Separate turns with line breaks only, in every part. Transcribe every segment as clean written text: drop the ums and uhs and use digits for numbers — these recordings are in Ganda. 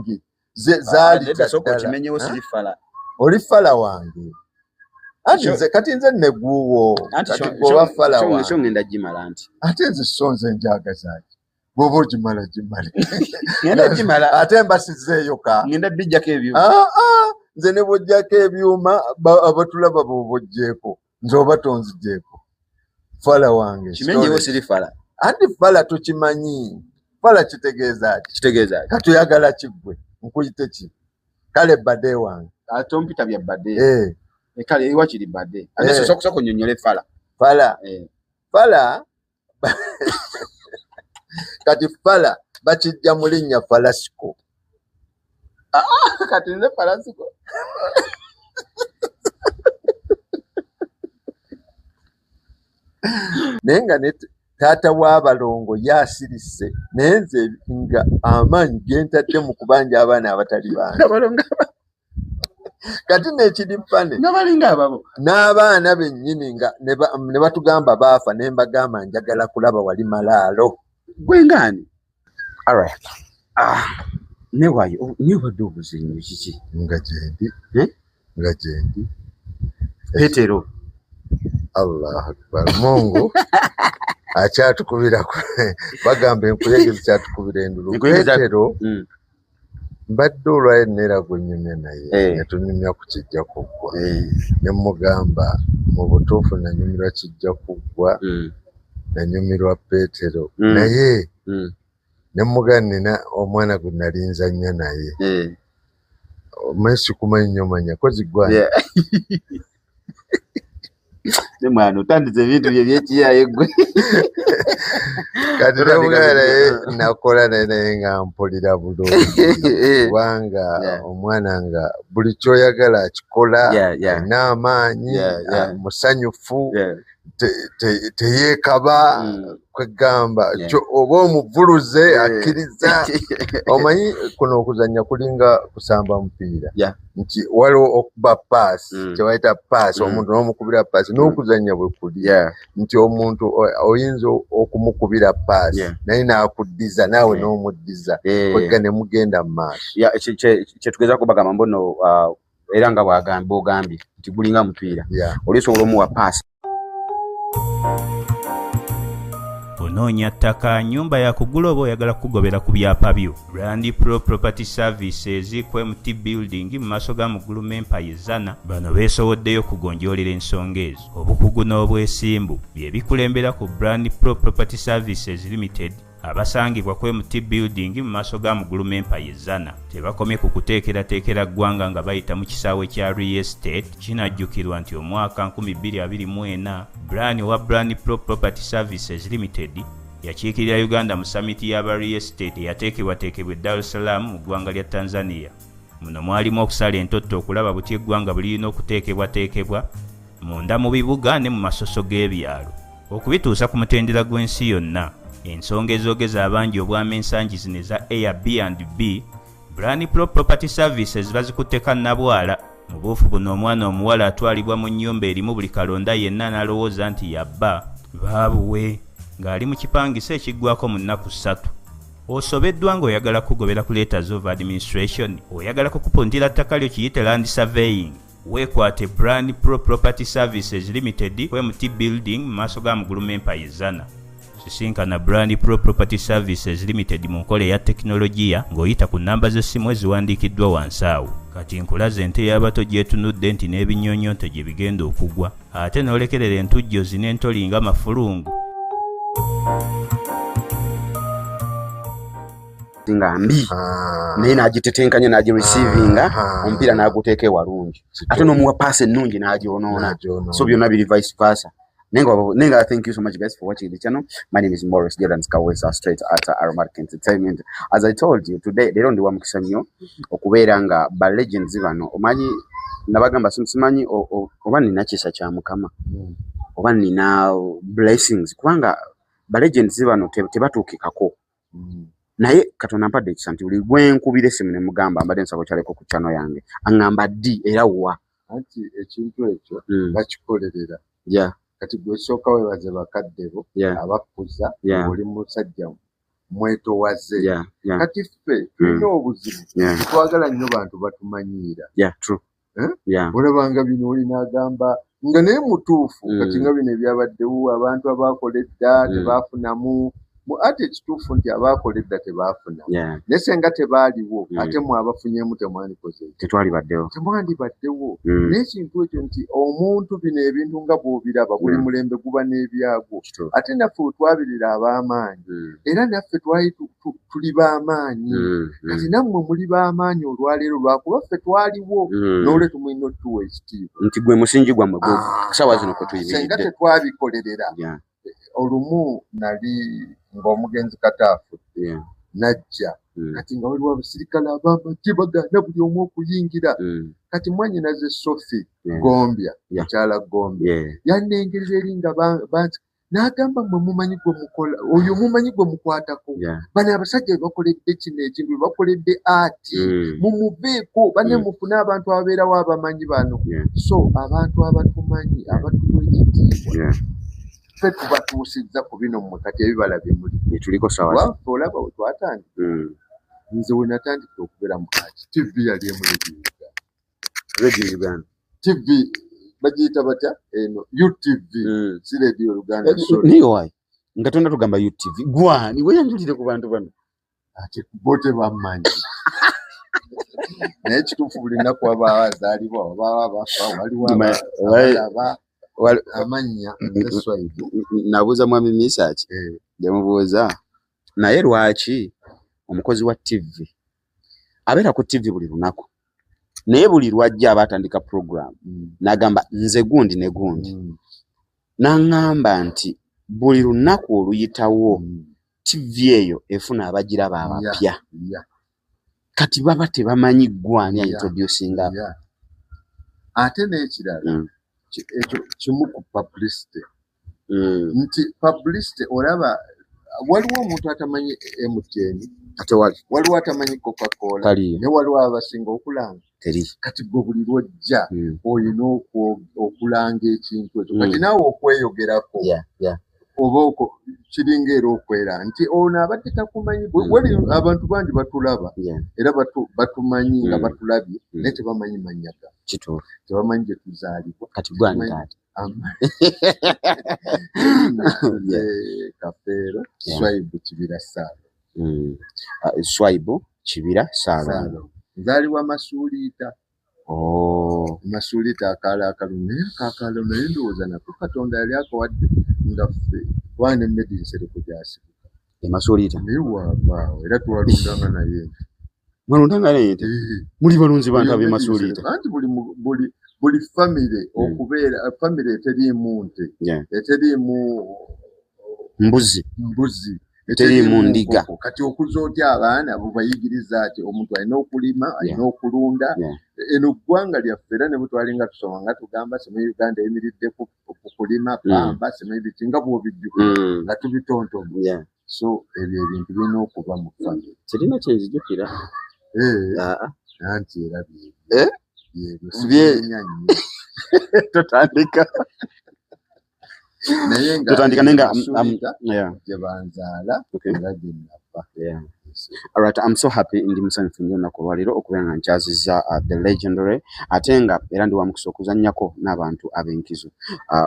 nyingi zaali oli fala wange kati nze neguwo kati gwoba fala wange
ngenda gimala nti
ate nze sonze njagazaaki bw'oba ogimala gimale ate mbasizzeeyo ka
ngenda bijjako ebyuma
nze ne bw'ojjako ebyuma abatulaba bw'obojjeeko nze oba tonzigyeko fala wange
kimenyewo siri fala
anti fala tukimanyi fala kitegeeza katuyagala kiggwe nkuyite ki kale badde wange
ate ompita bya badde kale ewa kiri badde ate sokusoko kunnyonnyole fala
kati fala bakijja mu linnya falasiko
kati nze falasiko
naye nga taata w'abalongo yaasirise naye nze nga amaanyi gentadde mu kubanja abaana abatali bange kati nekiri fane n'abaana bennyini nga ne batugamba baafa ne mbagamba njagala kulaba wali malaalo
gwengaani niwadde obuzinyu kiki
nga gyendi
Petero
Allah akbar Mungu akyatukubira bagamba enkuyege zikytukubira endulu Petero mbadde olwayo neera gwenyumya naye netunyumya ku kijja kuggwa ne mugamba mu butuufu nanyumirwa kijja kuggwa nanyumirwa Petero naye ne mugamba nina omwana gwe nalinza nnyo naye mesikumanyi nnyo manya kozigwana
ne mwana otandiza ebintu bye byekiyaye gwe
kati nemugamba nakola naye nga mpulira bulungi kubanga omwana nga buli kyoyagala akikola n'amaanyi musanyufu teyeekaba kwegamba oba omuvuluze akkiriza omanyi kuno okuzannya kulinga kusamba mupiira nti waliwo okuba paasi kyebayita paasi omuntu n'omukubira paasi n'okuzannya bwe kuli nti omuntu oyinza okumukubira paasi naye n'akuddiza naawe n'omuddiza kwegga ne mugenda mu maaso
kyetugeza kubagamba mbono era nga bw'ogambye nti gulinga mupiira olisobola omuwa paasi.
Onoonya ttaka, nnyumba ya kugula oba oyagala kugobera ku byapa byo. Brand Pro Property Services ku MT Building mu maaso ga Mugulu Empire Zana. Bano beesoboddeyo kugonjoolera ensonga ezo. Obukugu n'obwesimbu bye bikulembera ku Brand Pro Property Services Limited abasangibwa ku MT Building mu maaso ga Mugulu Empire Zana. Tebakomye ku kuteekerateekera ggwanga nga bayita mu kisaawe kya Real Estate. Kinajjukirwa nti omwaka 2024 Brand Pro Property Services Limited yakiikirira Uganda mu summit y'aba Real Estate eyateekebwateekebwa Dar es Salaam mu ggwanga lya Tanzania. Muno mwalimu okusala entotto okulaba buti eggwanga bulirina okuteekebwateekebwa munda mu bibuga ne mu masoso g'ebyalo okubituusa ku mutendera gw'ensi yonna. Ensonga ezogeza abangi obwama ensangi zino eza Airbnb, Brand Pro Property Services bazikutteka nabwala. Mu buufu buno omwana omuwala atwalibwa mu nnyumba erimu buli kalonda yenna n'alowooza nti yabba baabuwe ng'ali mu kipangisa ekiggwako mu nnaku 3. Osobeddwa ng'oyagala kugobera ku letters of administration, oyagala kukupuntira ttaka lyo kiyite land surveying, weekwate Brand Pro Property Services Limited ku MT Building mu maaso ga Mugulu Empire Zana. Sisinkana Brand Pro Property Services Limited mu nkola eya tekinologiya ng'oyita ku nnamba z'essimu eziwandiikiddwa wansi awo. Kati nkulaze ente y'abato gyetunudde nti n'ebinyonyonto gye bigenda okugwa, ate n'olekerera entujjozi n'entoli nga mafulungu.
Nga mbi naye n'agitetenkanya n'agirecevinga omupiira n'aguteeka ewalungi ate n'omuwa paasi ennungi n'agyonoona, so byonna biri vice versa. Nenga, thank you so much guys for watching the channel. My name is Morris Jordan Skawesa, straight at Aromatic Entertainment. As I told you today, they don't do mukishanyo okubeera nga ba legends bano omanyi nabagamba simanyi oba nina kisa kya mukama oba nina blessings kubanga ba legends bano tebatuukikako naye Katonda mpadde ekisa nti buli gwenkubira essimu ne mugamba mbadde nsaba okyaleko ku channel yange aŋŋamba ddi era wa
anti ekintu ekyo bakikolerera kati gwe sooka weebaze bakadde bo abakuza oli musajja mwetowaze kati ffe tulina obuzibu twagala nnyo bantu batumanyiira olabanga bino olina agamba nga naye mutuufu kati nga bino ebyabaddewo abantu abaakola edda tebaafunamu ate ekituufu nti abaakola edda tebaafuna naye senga tebaaliwo ate mwabafunyemu temwandibaddewo naye ekintu ekyo nti omuntu bino ebintu nga bw'obiraba buli mulembe guba n'ebyagwo ate naffe we twabirira ab'amaanyi era naffe twali tuli b'amaanyi kati nammwe muli b'amaanyi olwaleero lwakuba ffe twaliwo n'olwe tumulina otuwa ekitiibwa
nti gwe musingi gwammwe sawa zino kwe tuyimiridde
senga tetwabikolerera olumu nali ng'omugenzi Kataafu najja kati nga waliwo abasirikale ab'amagye bagaana buli omu okuyingira kati mwannyinaze Sophie Gombya mukyala Gombya yannengerera eri nga banti n'agamba mmwe mumanyi gwe mukola oyo mumanyi gwe mukwatako bano abasajja bebakoledde kino ekintu bebakoledde ati mumuveeko banne mufune abantu ababeerawo abamanyi bano so abantu abatumanyi abatuwa ekitiibwa ffe tubatuusizza ku bino mmwe kati ebibala bimuli
tuliko sawa
olaba we twatandika nze we natandika okubeera mu kati TV yali emu
Radio Uganda
TV bagiyita batya eno UTV si Radio Uganda
niyo wayi nga tonda tugamba UTV gwani weyanjulire ku bantu bano
ate bote bamanyi naye kituufu buli nnaku waba abazaalibwa waba abafa waliwo amannya Swahili
nabuuza mwami Misaki demubuuza naye lwaki omukozi wa TV abeera ku TV buli lunaku naye buli lwajja abatandika program n'agamba nze gundi ne gundi n'aŋŋamba nti buli lunaku oluyitawo TV eyo efuna abagiraba abapya kati baba tebamanyi gwani introducinga
ate n'ekirala ekyo kimu ku publicity nti publicity olaba waliwo omuntu atamanyi MTN
ate
waliwo atamanyi Coca-Cola ne waliwo abasinga okulanga kati gwe buli lwojja olina okulanga ekintu ekyo kati naawe okweyogerako oba kiringa era okwera nti ono abadde takumanyi wali abantu bangi batulaba era batumanyi nga batulabye naye tebamanyi mannya ga tebamanyi gye tuzaalibwa
kati gwani taata
Kafeero Swaibu Kibira Saalo
Swaibu Kibira Saalo
nzaalibwa Masuuliita Masuuliita akaalo akalungi naye ndowooza nako Katonda yali akawadde nga ffe twana emmedi nsereko gyasibuka
Masuuliita
naye waavaawo era twalundanga naye
mwalundanga naye nti muli balunzi bantu ab'e Masuuliita
anti buli famire okubeera famire eteriimu nte eteriimu
mbuzi eteriimu ndiga
kati okuza otya abaana bubayigiriza ati omuntu alina okulima alina okulunda eno ggwanga lyaffe era ne bwe twalinga tusoma nga tugamba Sema Uganda eyimiridde ku kulima pamba Sema ebiti nga bw'obijjuka nga tubitontoma so ebyo ebintu birina okuba mu famire
kirina kyenzijukira
anti era
totandika
naye nga gye banzaala era gye nava.
Alright, I'm so happy ndi musanyufu nnyo olunaku olwaleero okubeera nga nkyazizza the legendary ate nga era ndi wamukisa okuzannyako n'abantu ab'enkizo.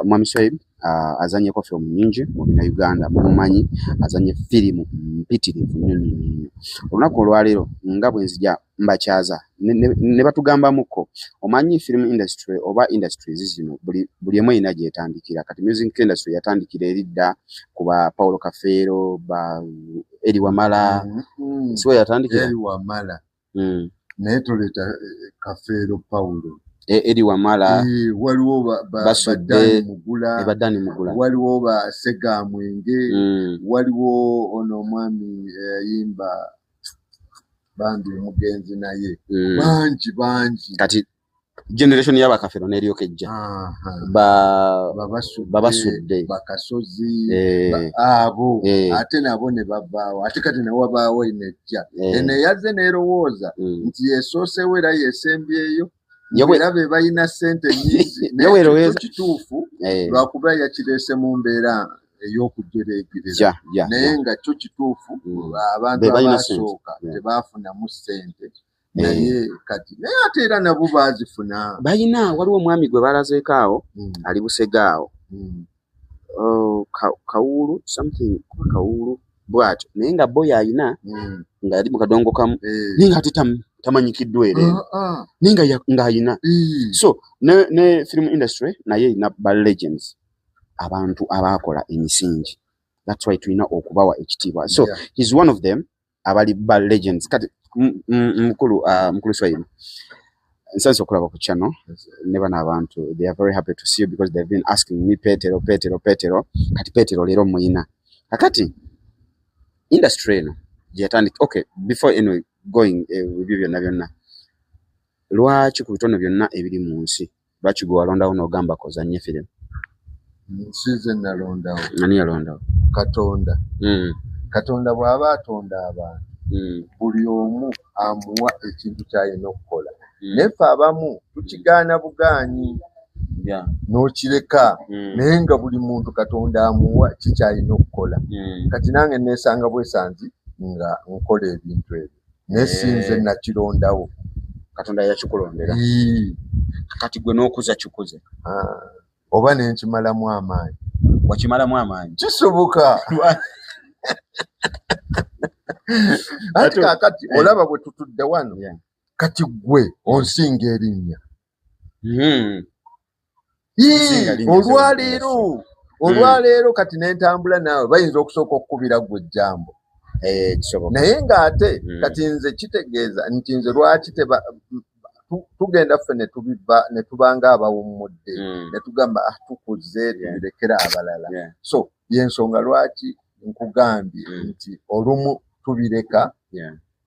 Mwami Swaibu azannyeko firimu nnyingi mu Uganda mumumanyi azannye firimu mpitirivu nnyo. Olunaku olwaleero nga bwe nzija mbakyaza ne batugambamuko omanyi film industry oba industries zino buli emu erina gyetandikira kati music industry yatandikira eridda kuba Paulo Kafeero ba Eddie Wamala siwe yatandikira
Eddie Wamala naye toleeta Kafeero Paulo
Eddie Wamala
waliwo
Badani Mugula
waliwo ba Sega Mwenge waliwo ono omwami yimba bandi mugenzi naye bangi
kati generation yaba Kafeero n'eryokejja babasudde
bakasozi abo ate nabo ne bavaawo ate kati nawo wabaawo enejja ene yazze n'erowooza nti yeesoosewo era yeesembyeyo era be balina ssente nnyingi naye kituufu lwakuba yakireese mu mbeera ey'okujereegereza naye nga kyo kituufu abantu abasooka tebafunamu ssente naye kati naye ate era nabo baazifuna
balina waliwo omwami gwe balazeeko awo ali Busegaawo Kawulu something Kawulu bwatyo naye nga boy ayina nga ali mu kadongo kamu naye nga ate tamanyikiddwa era naye nga ayina so ne film industry naye ina ba legends abantu abakola emisingi that's why tulina okubawa ekitiibwa so he's one of them abali ba legends kati mukulu Swahili nsanze okulaba ku channel ne bana abantu they are very happy to see you because they've been asking me Petero kati Petero lero muyina kakati industry no gyatandika okay before anyway going with you byonna lwaki ku bitono byonna ebiri mu nsi lwaki gwe walondawo n'ogamba kozanye film
nsize nalondawo
ani yalondawo
Katonda bw'aba atonda abantu buli omu amuwa ekintu ky'alina okukola nefe abamu tukigaana bugaanyi n'okireka naye nga buli muntu Katonda amuwa kikyalina okukola kati nange neesanga bwesanzi nga nkola ebintu ebyo naye sinze nakirondawo
Katonda yakikulondera kati gwe n'okuza kikuze
oba nenkimalamu amaanyi
wakimalamu amaanyi
kisoboka ati kakati olaba bwe tutudde wano kati gwe onsinga erinnya olwaleero kati nentambula naawe bayinza okusooka okukubira gwe ejjambo naye ng'ate kati nze kitegeeza nti nze lwaki tugenda ffe ne tubanga abawummudde ne tugamba tukuze tubirekera abalala so yensonga lwaki nkugambye nti olumu tubireka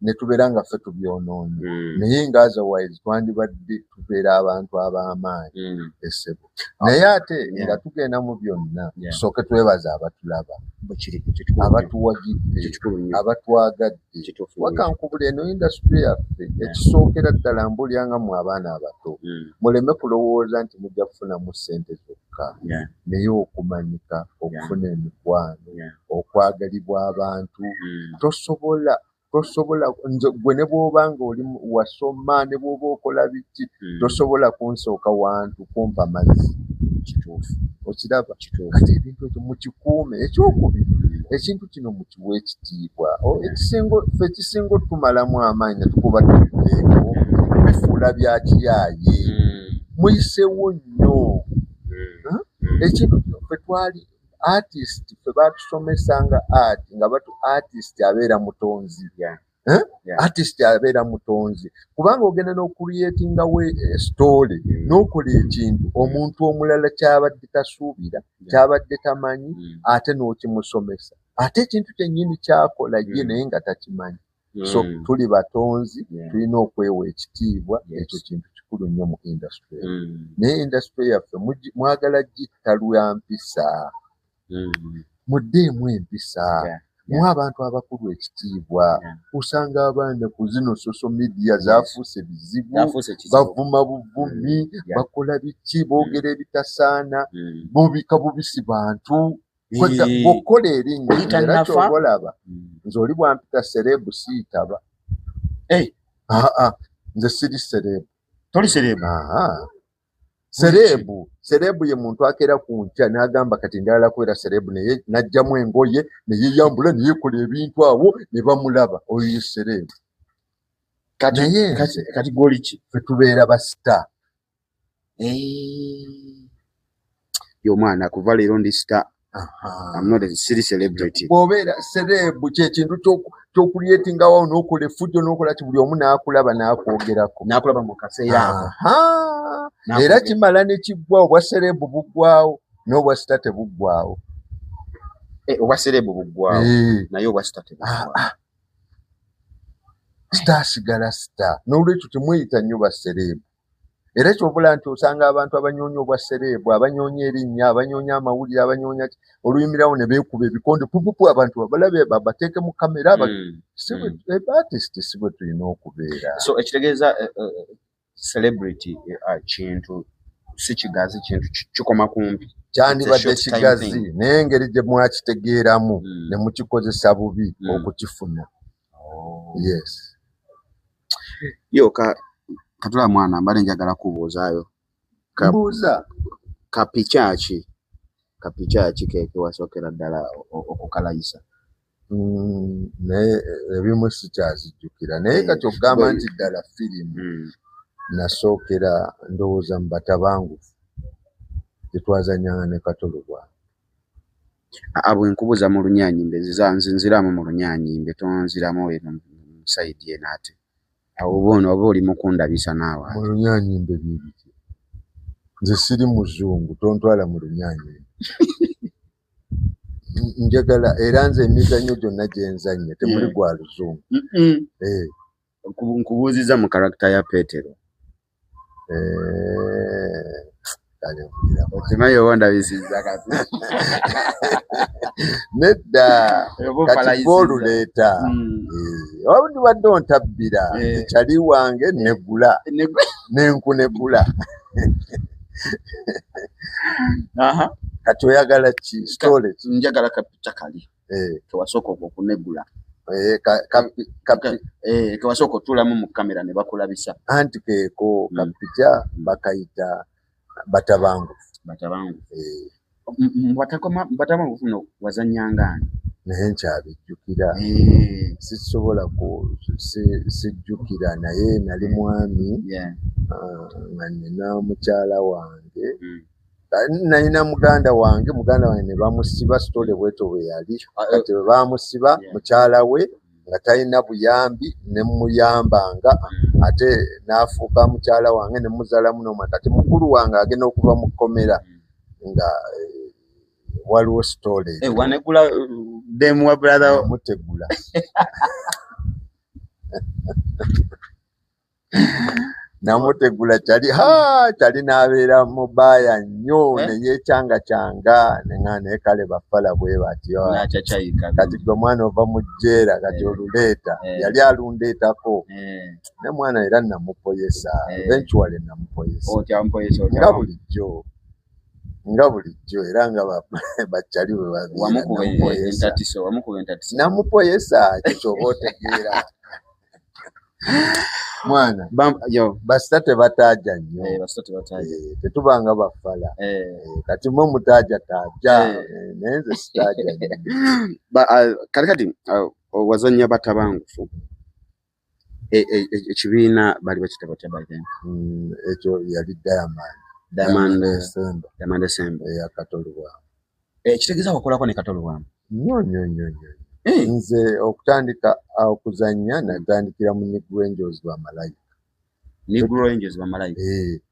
ne tubeera nga ffe tubyonoonye naye nga otherwise twandibadde tubeera abantu ab'amaanyi essebo naye ate nga tugenda mu byonna tusooke twebaza abatulaba abatuwagidde abatwagadde wakankubula eno industry yaffe ekisookera ddala mbulyanga mu abaana abato muleme kulowooza nti mujja kufunamu ssente zokka naye okumanyika okufuna emikwano okwagalibwa abantu tosobola gwe ne bw'oba nga oli wasoma ne bw'oba okola biki tosobola kunsooka wantu kumpa mazzi kituufu okiraba kati ebintu ekyo mukikuume ekyokubiri ekintu kino mukiwa ekitiibwa ekisinga otumalamu amaanyi netukuba tubiveeko bifuula bya kiyaaye muyisewo nnyo ekintu kino ffe twali artist ffe batusomesanga art nga batu artist abeera mutonzi artist abeera mutonzi kubanga ogenda n'okuliyetingawo story n'okola ekintu omuntu omulala kyabadde tasuubira kyabadde tamanyi ate n'okimusomesa ate ekintu kyennyini kyakola ye naye nga takimanyi so tuli batonzi tulina okwewa ekitiibwa ekyo kintu kikulu nnyo mu industry naye industry yaffe mwagala gitta lwa mpisa muddeemu empisa muwa abantu abakulu ekitiibwa osanga abaana ku zino social media zaafuuse bizibu bavuma buvumi bakola biki boogera ebitasaana bubika bubisi bantu bw'okola erinnya era kyobalaba nze oli bwampita serebu siitaba nze siri serebu
toli serebu
serebu ye muntu akeera ku nkya n'agamba kati ndala kubeera serebu naye n'ajjamu engoye ne yeeyambula ne yeekola ebintu awo ne bamulaba oyo ye serebu naye
kati goli ki
ffe tubeera basita
y'omwana kuva leero ndi sita I'm not a city celebrity.
Bw'obeera serebu ky'ekintu ky'okulyetingawo n'okola effujjo n'okola ki buli omu n'akulaba n'akwogerako
n'akulaba mu kaseera ako
era kimala ne kiggwa obwa serebu buggwawo n'obwa sita tebuggwawo
obwa serebu buggwawo naye obwa sita tebuggwawo
sita asigala sita n'olwekyo temweyita nnyo baserebu era kyobula nti osanga abantu abanyoonya obwa serebu abanyoonya erinnya abanyoonya amawulire abanyoonya oluyimirawo ne beekuba ebikonde pupupu abantu babalabe babateeke mu kamera artist si bwe tulina okubeera
so ekitegeeza celebrity kintu si kigazi kintu kikoma kumpi
kyandibadde kigazi naye engeri gye mwakitegeeramu ne mukikozesa bubi okukifuna. Yes.
Yo katula mwana mbale njagala kubuuzaayo.
Mbuuza.
Kapicha ki ke wasookera ddala okukalayisa?
Naye ebimu sikyazijjukira naye kati okugamba nti ddala firimu nasookera ndowooza mu Batabangufu tetwazanyanga ne Katolo bwange.
Bwe nkubuuza mu Lunyanyimbe nzinziramu mu Lunyanyimbe tonziramu eno mu sayidi eno ate awo bono oba oli mukundabisa naawe.
Mu Lunyanyimbe bibiki nze siri muzungu tontwala mu Lunyanyimbe. Njagala era nze emizannyo gyonna gye nzanye temuli gwa Luzungu.
Nkubuuziza mu karakita ya Petero. Okimanyi oba ndabisiza kati.
Nedda kati boluleeta. Wabudde badde ontabbira ekyali wange negula nenkunegula. Kati oyagala ki story?
Njagala kapicha kali kewasooka okunegula. Kewasooka otulamu mu kamera ne bakulabisa.
Anti keeko kapicha bakayita Batabangufu.
Batabangufu no wazannyanga
naye nkyabijjukira. Sisobola sijjukira naye nali mwami nga nina mukyala wange. Nalina muganda wange ne bamusiba story bweto bwe yali. Kati bwe bamusiba mukyala we nga talina buyambi ne muyambanga ate n'afuuka mukyala wange ne muzaalamu n'omwana. Kati mukulu wange agenda okuva mu kkomera nga waliwo story.
Wanegula demu wa brother
mutegula. Namutegula kyali n'abeera mubaaya nnyo ne yeekyanga ne kale bafala bwe batyo. Kati gwe mwana ova mu jjeera kati oluleeta yali alundeetako ne mwana era namupoyesa eventually namupoyesa nga bulijjo era nga bakyali bwe babiira namupoyesa ky'oba otegeera. Mwana basita tebataaja nnyo tetubanga bafala kati mwe mutaaja taaja naye nze sitaaja nnyo.
Kati wazannya Batabangufu ekibiina bali bakita batya by then?
Ekyo yali
Diamond December
eya Katolo bwange.
Ekitegeeza wakolako ne Katolo bwange?
Nnyo. Nze okutandika okuzannya natandikira mu Negro Angels
bamalayika.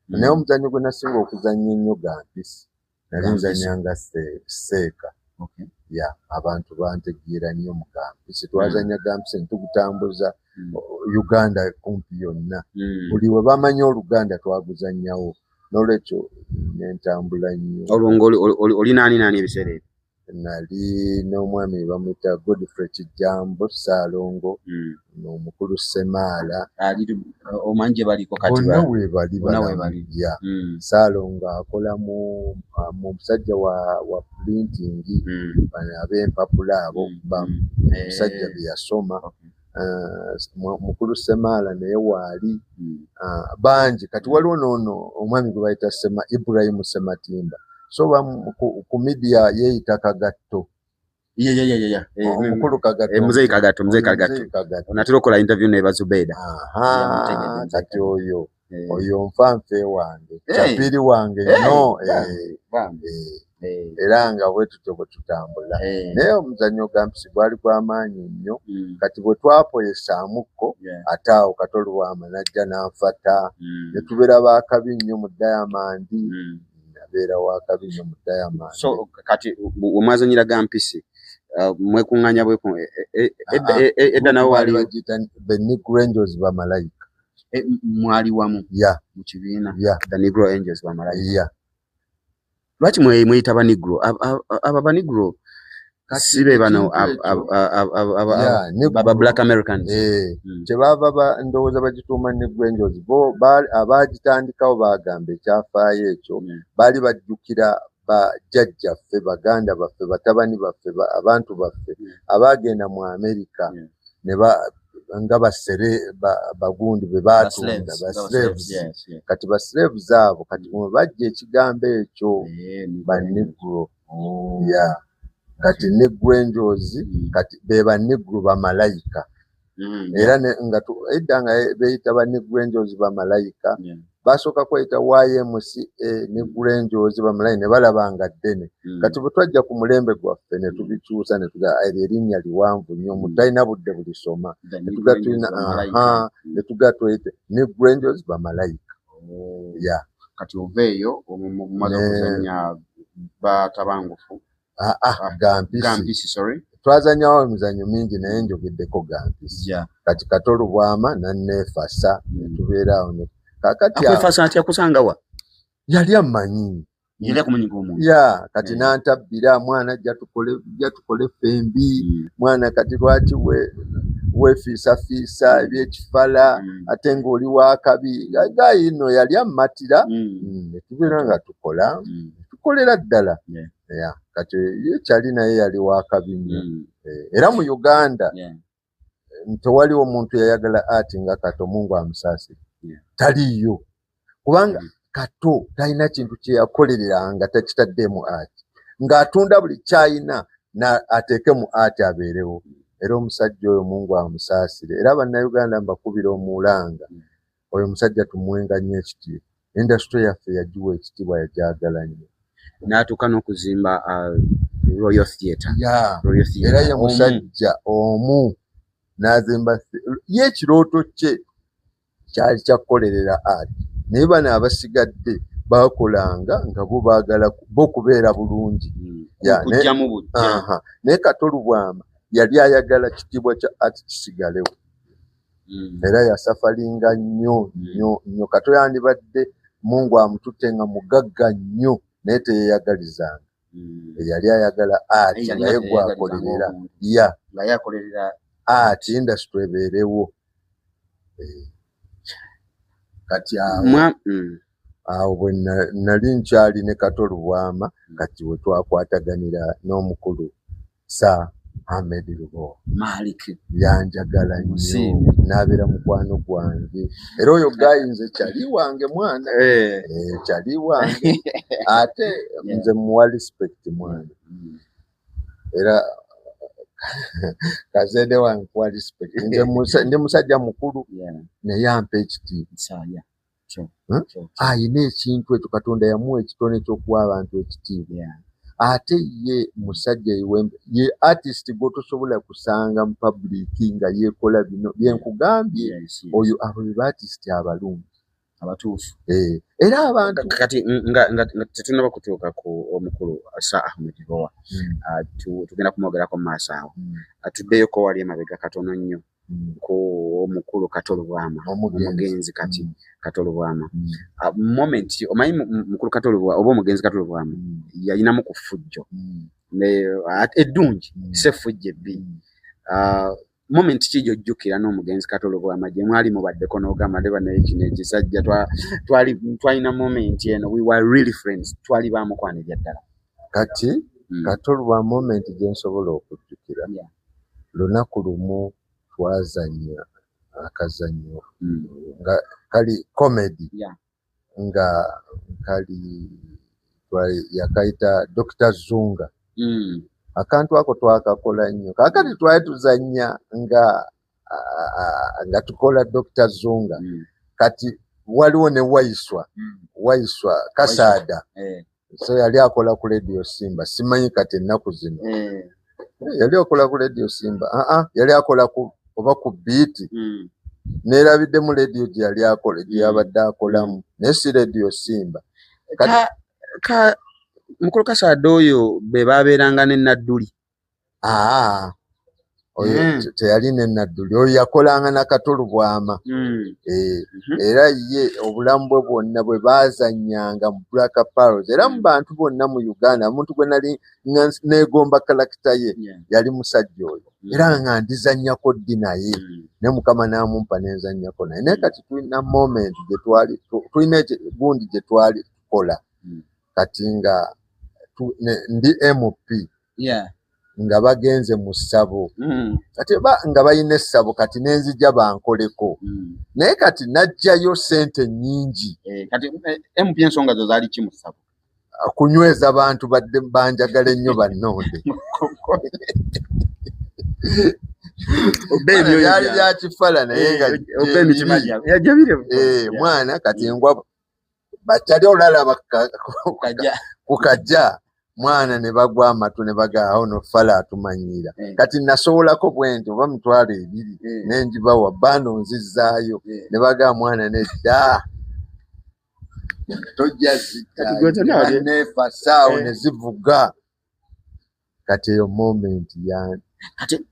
Naye omuzannyo gwe nasinga okuzannya ennyo Gampisi nali nzannyanga Seeka. Abantu bantegeera nnyo mu Gampisi. Twazannya Gampisi ne tugutambuza Uganda kumpi yonna. Buli we bamanyi Oluganda twaguzannyawo n'olwekyo nentambula nnyo.
Olwo oli naani ebiseera ebyo?
Nali n'omwami bamuyita Godfrey Kijambo Saalongo n'omukulu Semaala.
Omanyi gye baliko kati
bonna weebali. Saalongo akola mu musajja wa printing ab'empapula abo omusajja bye yasoma. Mukulu Semaala naye waali bangi. Kati waliwo n'ono omwami gwe bayita Ibrahim Sematimba. So ku media yeeyita Kagatto. Omukulu Kagatto.
Muzeeyi Kagatto. Onatera okola interview ne Bazubeda.
Kati oyo nfanfe wange. Chapiri wange no. Era nga bwe tutyo bwe tutambula. Naye omuzannyo Gampisi gwali gw'amaanyi nnyo. Kati bwe twapoyesaamuko ate awo Katolo bwama najja n'anfata. Ne tubeera baakabi nnyo mu Diamond. Nabeera wakabi nnyo mu Diamond.
So kati omwazanyira Gampisi mwekuŋŋaanya edda nawe wali
bagiyita the Negro Angels bamalayika.
Mwali wamu mu kibiina the Negro Angels bamalayika. Lwaki mweyita banigro? Aba banigro sibe bano aba Black Americans.
Kyebava ndowooza bagituuma Negro Angels bo abagitandikawo bagamba ekyafaayo ekyo baali bajjukira bajjajjaffe baganda baffe batabani baffe abantu baffe abagenda mu America ne nga basere bagundi be batunda slaves kati ba slaves abo kati mu bajje ekigambo ekyo ba negro kati negro angels kati be ba negro ba malaika era nga edanga beita ba negro angels ba malaika basoka kweta YMCA negro angels ba malaika ne balabanga ddene kati butwajja ku mulembe gwaffe ne tubikyusa ne tuga erinnya liwanvu nnyo mutayina budde bulisoma ne tugatulina ne tugatwete negro angels ba malaika
kati oveeyo omumaze kuzanya batabangufu
gampisi sorry twazanyawo emizanyo mingi naye njogeddeko gampisi kati Katolu Bwama nanneefasa netubeeraawo kakati
akwefasa atya kusangawa
yali amanyi
yali akumanyi ng'omuntu
kati nantabbira mwana ajja tukole fembi mwana kati lwaki wefiisafiisa ebyekifala ate ng'oli wakabi gayino yali ammatira netubeera nga tukolera ddala kati yekyali naye yali wakabi nnyo era mu Uganda tewaliwo omuntu yayagala ati nga Kato Mungu amusaasire taliyo kubanga Kato talina kintu kye yakolereranga takitaddemu ati ng'atunda buli kyayina ateeke mu ati abeerewo era omusajja oyo Mungu amusaasire era bannayuganda mbakubira omulanga oyo musajja tumuwenga nnyo ekitiibwa industry yaffe yagiwa ekitiibwa yagyagala nnyo
n'atuuka n'okuzimba Royal Theatre
era ye musajja omu n'azimba ye ekirooto kye kyali kyakukolerera ati naye bano abasigadde bakolanga nga bo baagala bo kubeera bulungi naye Katolu Bwama yali ayagala kitiibwa kya ati kisigalewo era yasafalinga nnyo nnyo Kato yandibadde Mungu amututte nga mugagga nnyo naye teyeyagalizanga yali ayagala ati naye gwakolerera ati industry ebeerewo kati awo bwe nali nkyali ne Katolu Bwama kati we twakwataganira n'omukulu Sir Ahmed Lubo
Malik
yanjagala nnyo n'abeera mukwano gwange era oyo gayinze kyali wange mwana kyali wange ate nze muwa respect mwana era kazede wange kuwa respect nze ndi musajja mukulu naye ampa ekitiibwa ayina ekintu ekyo Katonda yamuwa ekitone ky'okuwa abantu ekitiibwa ate ye musajja ye artist gwotosobola kusanga mu public nga yeekola bino byenkugambye oyo abo be artist abalungi
abatuufu
era abantu
kati nga tetunaba kutuuka ku omukulu Sir Ahmed Lubo tugenda kumwogerako mu maaso awo atuddeyoko wali emabega katono nnyo ku omukulu Katolu Bwama omugenzi kati Katolu Bwama moment omanyi mukulu Katolu Bwama oba omugenzi Katolu Bwama yalinamu ku ffujjo eddungi se ffujjo ebbi moment ki gy'ojjukira n'omugenzi Katolu Bwama gye mwali mubaddeko n'ogamba ne bano ekino ekisajja twalina moment eno we were really friends twali bamukwanirya ddala
kati Katolu Bwama moment gye nsobola okujjukira lunaku lumu twazanya akazanyo nga kali comedy nga kali yakaita Dr. Zunga akantu ako twakakola nnyo kakati twali tuzanya nga tukola Dr. Zunga kati waliwo ne Waiswa Kasada so yali akola ku Radio Simba simanyi kati ennaku zino yali akola ku Radio Simba yali akola oba ku beat neerabidde mu radio gye yali akola gye yabadde akolamu naye si Radio Simba
mukulu Kasada oyo be baabeeranga ne Nadduli
oyo teyali ne Nadduli oyo yakolanga na Katolu Bwama era ye obulamu bwe bwonna bwe baazannyanga mu Black Parrots era mu bantu bonna mu Uganda omuntu gwe nali neegomba kalakita ye yali musajja oyo era nga ndizannyako ddi naye ne Mukama n'amumpa nenzannyako naye naye kati tulina moment gye twali tulina gundi gye twali tukola kati nga ndi MP nga bagenze mu ssabo kati nga bayina essabo kati nenzija bankoleko naye kati najjayo sente nnyingi
kati MP ensonga zo zaali ki mu ssabo
kunyweza bantu badde banjagala ennyo bannonde byali bya kifala naye nga mwana kati ngwa bakyali olala kukajja mwana ne bagwa amatu ne bagaawo no fala atumanyira kati nasobolako bwenti oba mitwalo 2 nenjibawa bano nzizaayo ne bagaa mwana nedda tojja zitanefa saawo ne zivuga kati eyo moment yani
kati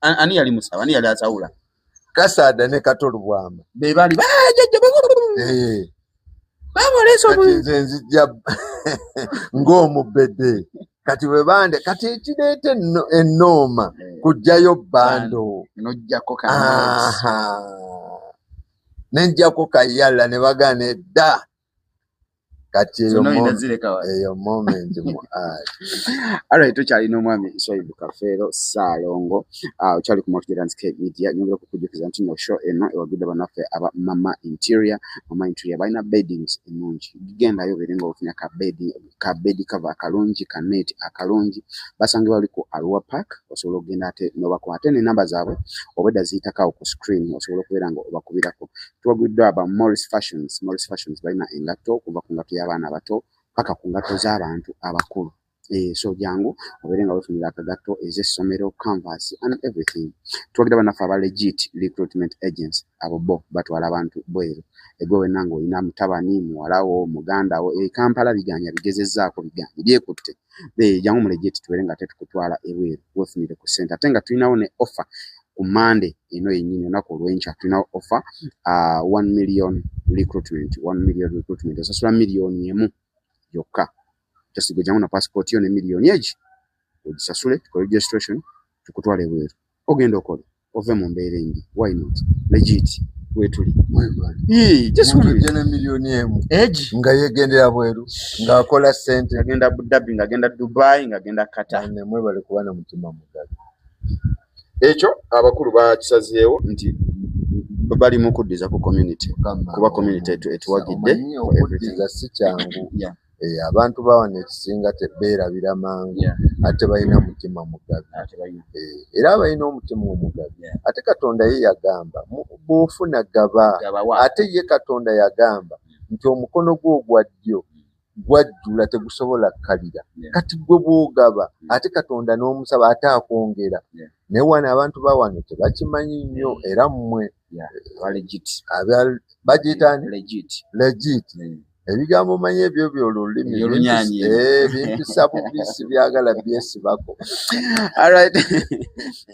ani yali musawa ani yali asawula
Kasada ne Katolubwama
be bali
kati nze nzija ng'omubedde kati bwe bande kati ekireeta ennooma kujjayo bando
nojjako
nenjako kayala ne bagana edda kati eyo moment
alright tukyalina omwami Swaibu Kafeero Ssaalongo okyali ku Multigeran's Cape Media nyongera okukujukiza nti no show eno ewagudde bannaffe aba Mama Interior balina beddings ennungi gendayo berenga ofuna kabedi kava akalungi kanet akalungi basangibwa bali ku Arua Park osobola okugenda ate nobakwate n'enamba zaabwe obedda ziyitakawo ku screen osobola okubeera nga obakubirako tuwagudde aba Morris Fashions balina engatto kuva ku ngatto y'abaana abato paka ku ngatto z'abantu abakulu so jangu oberenga wefunira akagatto ez'essomero canvas and everything tuwagudde bannaffe aba legit recruitment agents abo bo batwala abantu bweru egwe wenanga olina mutabani muwalawo mugandawo Kampala biganya bigezezzaako biganya byekutte jangu mu legit tuberenga tetukutwala ebweru wefunire ku center ate nga tulinawo ne offer ku Monday eno yennyini olunaku olw'enkya tulina offer 1 million recruitment osasula miliyoni emu yokka just jangu na passport yo ne miliyoni egi ogisasule tukole registration tukutwale bweru ogenda okole ove mu mbeera embi why not legit wetuli just
ne miliyoni emu
egi
nga yegendera bweru nga akola sente
agenda Abu Dhabi nga agenda Dubai nga agenda Qatar
ne mwebale kuba na mutima mugabi
ekyo abakulu bakisazeewo nti bali mu kuddiza ku community kuba community etuwagidde
okuddiza si kyangu abantu bawana ekisinga tebeerabira mangu ate balina mutima mugabi era abalina omutima omugabi ate Katonda ye yagamba bw'ofuna gaba ate ye Katonda yagamba nti omukono gwo ogwa ddyo gwajjula tegusobola kkalira kati gwe bw'ogaba ate Katonda n'omusaba ate akwongera naye wano abantu bawano tebakimanyi nnyo era mmwe bagiyita legit ebigambo manyi ebyo byolulimi bimpisa bubisi byagala byesibako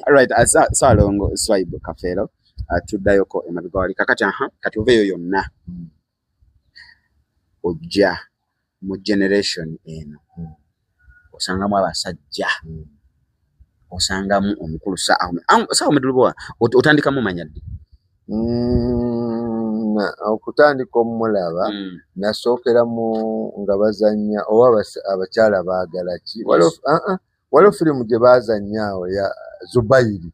alright Ssaalongo Swaibu Kafeero tuddayoko emabega wali kakati kati oveeyo yonna ojja mu generation eno osangamu abasajja osangamu omukulu Saawa Medulubowa otandikamu manya ddi
okutandika omulaba nasookera mu nga bazannya oba abakyala baagala ki waliwo firimu gye bazannyawo ya Zubairi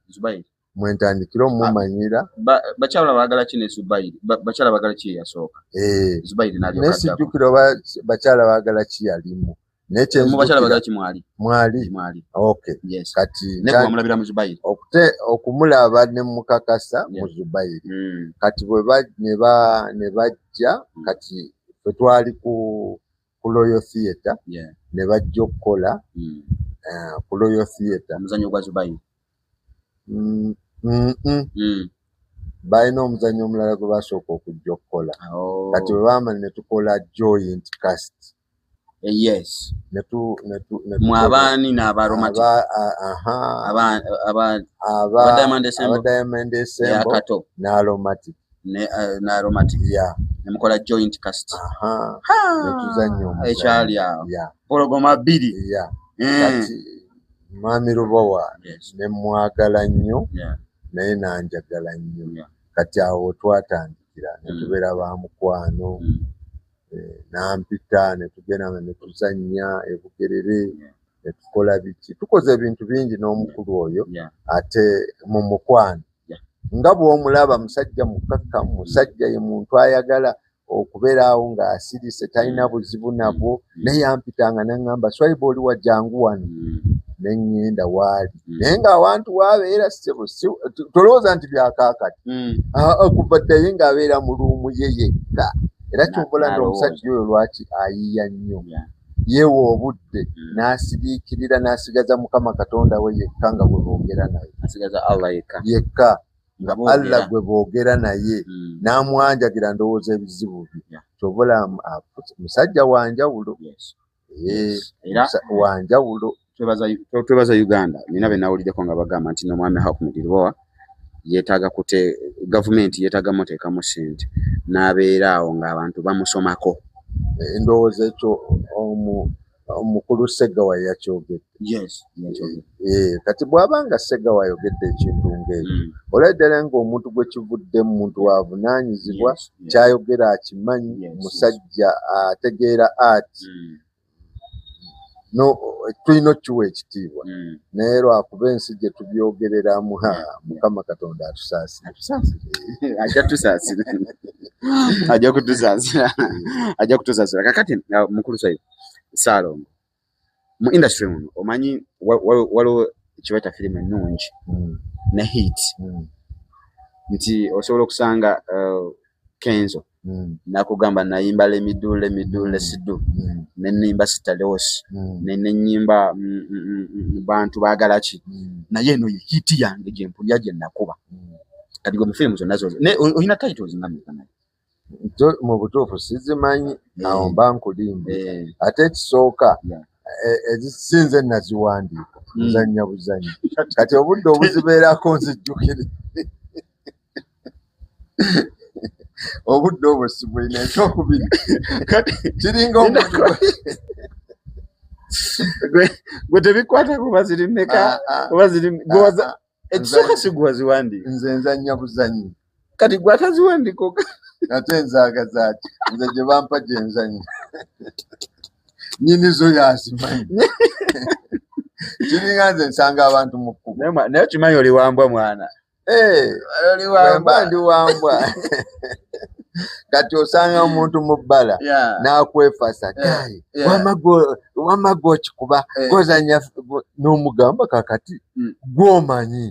mwentandikira omumanyira
bakyala baagala ki ne Zubairi bakyala baagala ki yasooka Zubairi
naye sijjukira oba bakyala baagala ki yalimu mwali okay kati okumulaba ne mukakasa mu Zubairi kati ne bajja kati fwe twali ku Royal Theatre ne bajja okukola ku Royal Theatre
omuzannyo gwa Zubairi
balina omuzannyo omulala gwe basooka okujja okukola kati bwe baamala ne tukola joint cast
yes mwabaani n'abaromatic aba
Diamond Ensemble n'aromatic
nemukola joint cast
netuzannyo
ekyali awo pologoma 2
kati Mwami Lubowa ne mwagala nnyo naye nanjagala nnyo kati awo twatandikira ne tubeera ba mukwano nampita ne tugenda ne tuzannya ebugerere ne tukola biki tukoze ebintu bingi n'omukulu oyo ate mu mukwano nga bw'omulaba musajja mukakka musajja ye muntu ayagala okubeerawo ng'asirise talina buzibu nabwo naye yampitanga n'aŋŋamba Swaiba oli wa jangu wano ne nnyenda waali naye ng'awantu waabeera tolowooza nti byakaakati kuva ddayo ng'abeera mu luumu ye yekka era ky'okola nti omusajja oyo lwaki ayiya nnyo yeewa obudde n'asiriikirira n'asigaza Mukama Katonda we yekka nga bwe boogera naye yekka nga Allah gwe boogera naye n'amwanjagira ndowooza ebizibu bye kyobola musajja wanjawulo wanjawulo
twebaza Uganda nina be nawuliddeko nga bagamba nti n'omwami Ahmed Rwowa yeetaaga gavumenti yeetaaga muteekamu ssente n'abeera awo ng'abantu bamusomako
endowooza ekyo omukulu Ssegawa yakyogedde kati bw'abanga Ssegawa ayogedde ekintu ng'ekyo olabye ddala ng'omuntu gwe kivuddemu muntu wavunaanyizibwa kyayogera akimanyi musajja ategeera ati tulina okukiwa ekitiibwa naye lwakuba ensi gye tubyogereramu Mukama Katonda
ajja kutusaasira kakati mukulu Ssaalongo mu industry muno omanyi waliwo kibaita firimu ennungi ne hit nti osobola okusanga Kenzo nakugamba nayimba lemidule sidu nenimba sitaleosi nenyimba bantu bagala ki naye no hit yange gye mpulya gye nakuba kati go mu films onazo ne oyina titles ngamika naye
mu butuufu sizimanyi awo mba nkulimba ate ekisooka ezisinze naziwandiika nzannya buzannya kati obudde obuzibeerako nzijjukire obudde obwo sibulina ekyokubiri kiringa omuntu
gwe tebikwata kuba ziri mmeka oba ziri gwaza ekisooka sigwaziwandiika
nze nzannya buzannya
kati gwataziwandiika
ate nzaagaza ati nze gye bampa gye nzannya nyinizo yazimanyi kiringa nze nsanga abantu mu kkubo
naye kimanyi oli wambwa mwana
wemba ndi wambwa kati osanga omuntu mu bbala n'akwefasa kale wamma gw'okikuba gozanya n'omugamba kakati gw'omanyi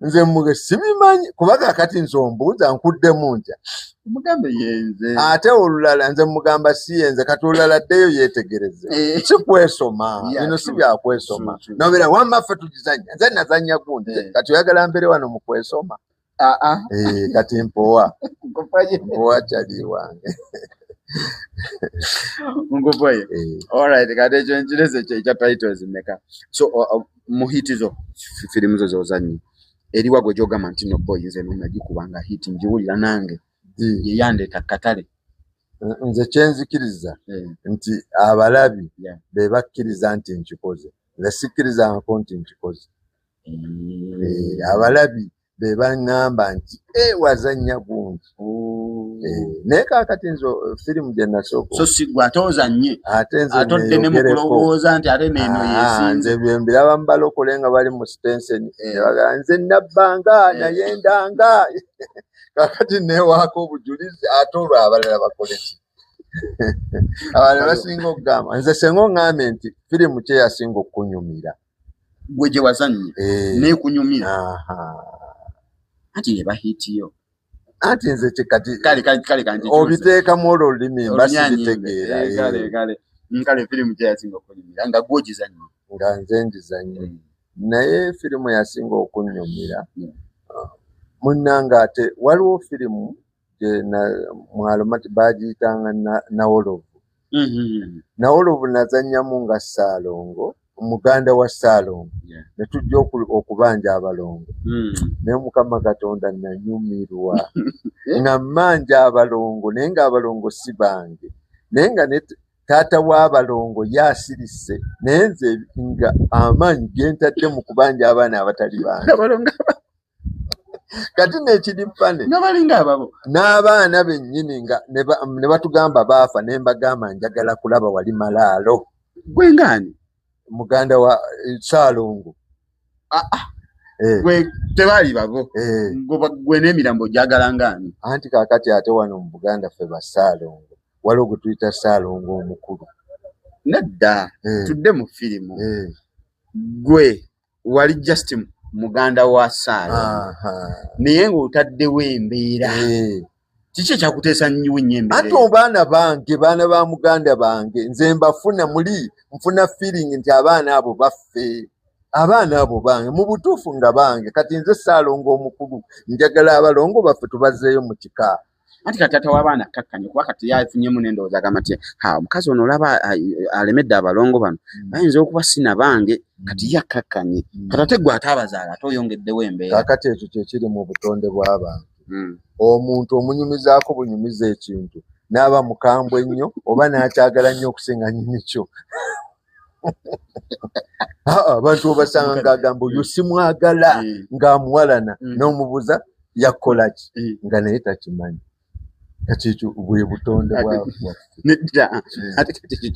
nze muge sibimanyi kuba kakati nze ombuuza nkuddemu ntya
omugambe yenze
ate olulala nze mugamba si yenze kati olulala ddeyo yeetegereze si kwesoma bino si byakwesoma nobeera wamma ffe tugizanya nze nazanya gundi kati oyagala mbere wano mu kwesoma kati mpowa kyali wange
Ngupoye. Alright, kati ekyo nkirese ekya titles mmeka. So mu hit zo firimu zo zozanyi eriwa gwe gyogamba nti no boy nze nagikubanga hit njiwulira nange ye yandeeta katale.
Nze kyenzikiriza nti abalabi be bakkiriza nti nkikoze nze sikkirizangako nti nkikoze. Abalabi be baŋŋamba nti wazannya gundi naye kaakati nzo firimu gye nasooka
so sigwa ate ozannye
ate nze
atodde ne mu kulowooza nti ate neeno yeesinze
nze bye mbiraba mu balokole nga bali mu Spensen ne bagamba nze nabbanga naye ndanga kaakati neewaako obujulizi ate olwo abalala bakole ki abalala basinga okugamba nze senga oŋŋambye nti firimu kye yasinga okunyumira
gwe gye wazannye neekunyumira anti yeba hitiyo
anti nze kikati
kale kanti
obiteekamu olwo olulimi mba sibitegeera
kale firimu kye yasinga okunyumira nga gwogizannye
nga nze ngizannye naye firimu yasinga okunyumira munnanga ate waliwo firimu gye mwalomati baagiyitanga Nawolovu. Nawolovu nazannyamu nga Ssaalongo omuganda wa Ssaalongo ne tujja okubanja abalongo naye Mukama Katonda nanyumirwa nga mmanja abalongo naye nga abalongo si bange naye nga ne taata w'abalongo yaasirise naye nze nga amaanyi gentadde mu kubanja abaana abatali bange kati nekiri fane
nabalinga ababo
n'abaana bennyini nga ne batugamba baafa ne mbagamba njagala kulaba wali malaalo
gwe ngani
muganda wa Saalongo
gwe tebali babo gwe n'emirambo gyagala ngani
anti kaakati ate wano mu Buganda ffe ba Saalongo waliwo gwe tuyita Saalongo omukulu
nedda tudde mu firimu gwe wali just muganda wa Saalongo naye ng'otaddewo embeera kiki ekyakuteesa nnyo embeera
ate baana bange baana ba muganda bange nze nfuna feeling nti abaana abo baffe abaana abo bange mu butuufu nga bange kati nze Saalongo omukulu njagala abalongo baffe tubazeeyo mu kika
anti kati ate w'abaana kakkanye kuba kati yafunyemu n'endowooza agamba nti omukazi ono olaba alemedde abalongo bano bayinza okuba sina bange kati yakkakkanye kati ate gwe ate abazaala ate oyongeddewo embeera
kakati ekyo kyekiri mu butonde bw'abantu omuntu omunyumizaako bunyumiza ekintu n'aba mukambwe ennyo oba n'akyagala nnyo okusinga nnyini-kyo abantu obasanga ng'agamba oyo simwagala ng'amuwalana n'omubuza yakola ki nga naye takimanyi kati ekyo bwe butonde bwaffe
nedda ate kati ekyo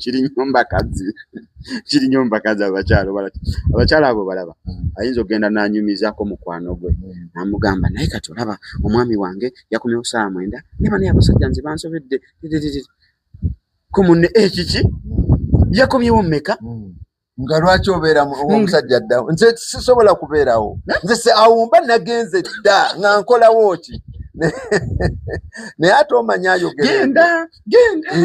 kiri nyombakazi abakyala abo balaba ayinza okugenda n'anyumizaako mukwano gwe n'amugamba naye kati olaba omwami wange yakomyewo 9:00 ne bano abasajja nze bansobedde ko munne kiki yakomyewo mmeka
nga lwaki obeera omusajja ddawo nze sisobola kubeerawo nze awumba nagenze dda nga nkolawo ki naye ate omanyi ayogera
genda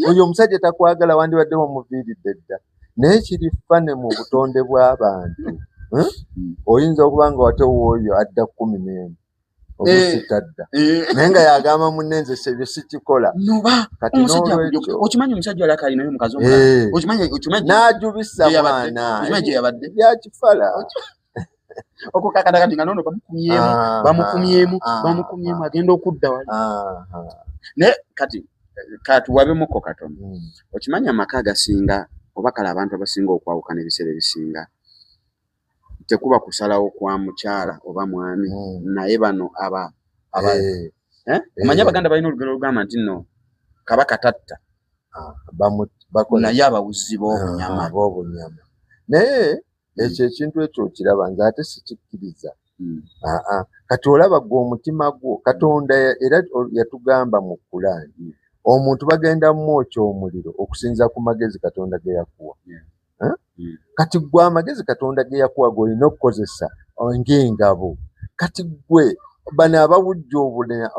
oyo omusajja takwagala wandibadde wamuviiridde dda naye kiri fane mu butonde bw'abantu oyinza okuba nga watewooyo adda 11 obusitadda naye nga yagamba munne nze sebyo sikikola
kati okimanyi omusajja olaka alinayo mukazi
n'ajubisa mwana byakifala
okukakata kati nga nono bamukumyemu agenda okudda wali naye kati katuwabemuko katono okimanyi amaka agasinga oba kale abantu abasinga okwawukana ebiseera ebisinga tekuba kusalawo kwa mukyala oba mwami naye bano omanyi abaganda balina olugero olugamba nti nno kabaka tatta naye abawuzi b'obunyama
naye ekyo ekintu ekyo okiraba nze ate sikikkiriza kati olaba gwe omutima gwo Katonda era yatugamba mu Kulaani omuntu bagenda mwokya omuliro okusinza ku magezi Katonda ge yakuwa kati gwe amagezi Katonda ge yakuwa g'olina okukozesa ng'engabo kati gwe bano abawujja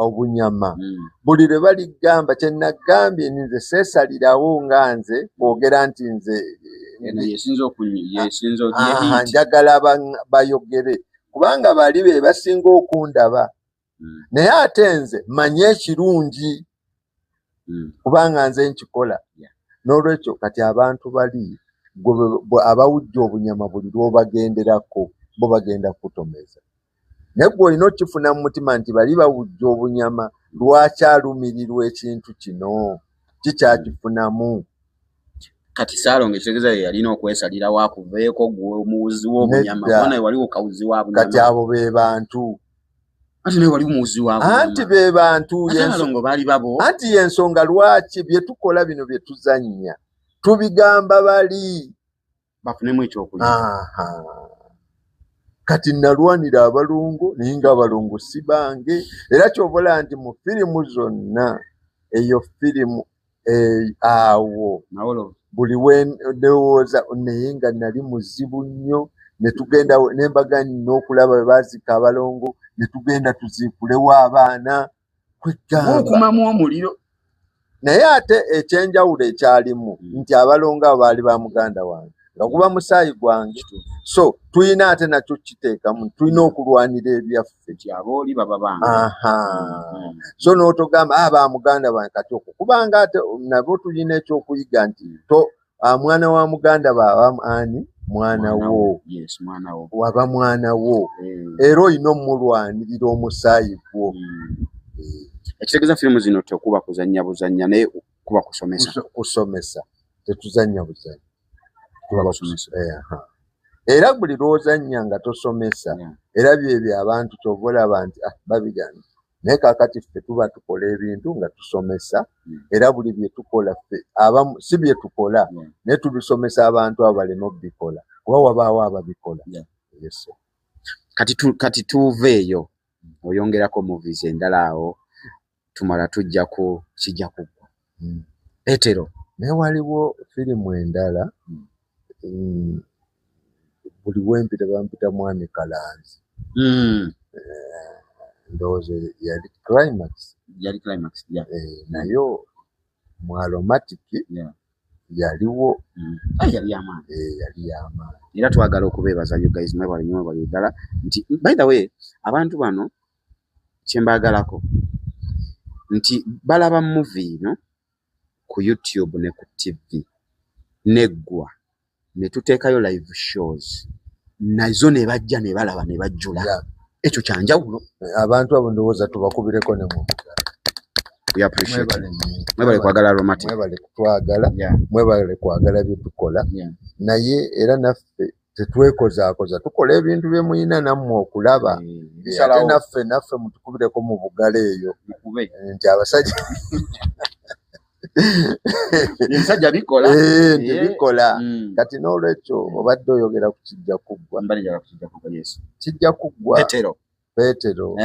obunyama buli lwe baligamba kyenagambye nze seesalirawo nga nze boogera nti nze njagala bayogere kubanga bali be basinga okundaba naye ate nze manye ekirungi kubanga nze nkikola n'olwekyo kati abantu bali abawujja obunyama buli lw'obagenderako bo bagenda kutomeza naye gwe olina okifuna mu mutima nti bali bawujja obunyama lwaki alumirirwa ekintu kino kikyakifunamu
kati Saalongo ekitegeeza yalina okwesalira wakuveeko gwe omuwuzi w'obunyama kubona waliwo kawuzi wa bunyama
kati abo be bantu
ate naye wali muwuzi wa bunyama
anti be bantu
Saalongo baali babo
anti y'ensonga lwaki bye tukola bino bye tuzannya tubigamba bali
bafunemu ekyokulya
kati nalwanira abalongo naye ng'abalongo si bange era kyobola nti mu firimu zonna eyo firimu awo buli wendowooza naye nga nali muzibu nnyo ne tugenda nembaga nnyo okulaba bwe baazika abalongo ne tugenda tuziikulewo abaana
okumamu omuliro
naye ate ekyenjawulo ekyalimu nti abalongo abo baali ba muganda wange nga guba musaayi gwange so tulina ate nakyo kiteekamu tulina okulwanira ebyaffe
kyabooli baba bange
so n'otogamba ba muganda bange kati okwo kubanga ate nabo tulina ekyokuyiga nti mwana wa muganda baaba ani mwana wo waba mwana wo era olina omulwanirira omusaayi gwo
ekitegeeza firimu zino tekuba kuzannya buzannya naye kuba
kusomesa tetuzannya buzannya era buli lwozannya nga tosomesa era byebyo abantu kyovolaba nti babigana naye kakati ffe tuba tukola ebintu nga tusomesa era buli bye tukola ffe abamu si bye tukola naye tubisomesa abantu abo balina okubikola kuba wabaawo ababikola.
Kati tuveeyo oyongerako movies endala awo tumala tujja ku kijja kuggwa Petero.
Naye waliwo firimu endala buli wempita bampita Mwami Kalanzi. Ndowooza yali Climax. Nayo Mwalomatiki yaliwo.
Yali y'amaanyi.
Yali y'amaanyi.
Era twagala okubeebaza you guys mwebale ddala nti by the way abantu bano kyembaagalako nti balaba movie no ku YouTube ne ku TV neggwa ne tuteekayo live shows nazo ne bajja ne balaba ne bajjula ekyo kyanjawulo.
Abantu abo ndowooza tubakubireko ne mu
we appreciate mwebale kwagala romantic
mwebale kutwagala mwebale kwagala bye tukola naye era naffe tetwekozaakoza tukola ebintu bye muyina nammwe okulaba ate naffe mutukubireko mu bugala eyo nti abasajja
Nsajja bikola.
Bikola. Kati n'olwekyo obadde oyogera ku kijja kuggwa. Kijja kuggwa. Petero.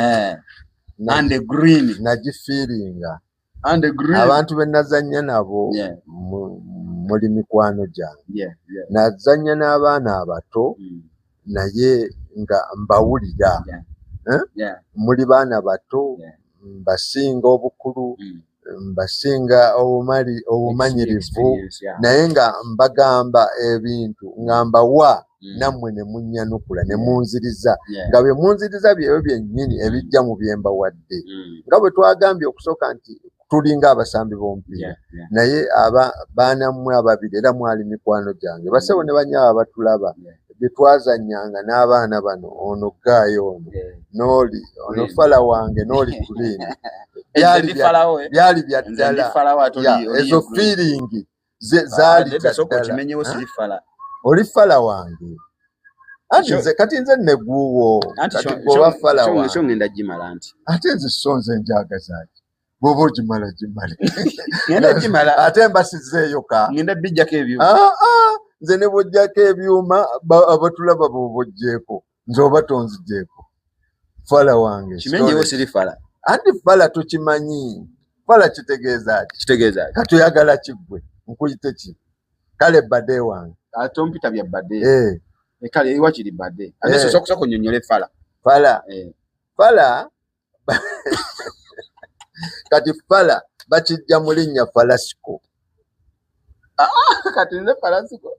And the green.
Nagifiiringa.
And the green.
Abantu be nazannya nabo muli mikwano gyange. Nazannya n'abaana abato naye nga mbawulira. Muli baana bato mbasinga obukulu. Mbasinga obumanyirivu naye nga mbagamba ebintu nga mbawa nammwe ne munnyanukula ne munziriza nga bye munziriza byeyo byennyini ebijja mu bye mbawadde nga bwe twagambye okusooka nti tulinga abasambi b'omupiira naye baana mmwe ababiri era mwali mikwano gyange basewo ne banyaaba batulaba bye twazannyanga n'abaana bano ono Gaayo ono n'oli ono Fala wange n'oli Green byali bya ddala ezo feeling zaali ddala oli Fala wange kati nze neguuwo kati oba Fala wange ate nze so nze njagazaaki bw'oba ogimala gimale ate mbasizzeeyo ka nze ne bw'ojjako ebyuma abatulaba bw'obojjeeko nze oba tonzigyeko Fala wange anti Fala tukimanyi Fala kitegeeza kati oyagala kiggwe nkuyite ki kale bade wange
ate ompita bya bade kale ewa kiri bade ate sosokusa kunnyonnyole Fala
kati Fala bakijja mu linnya Falasiko
kati nze Falasiko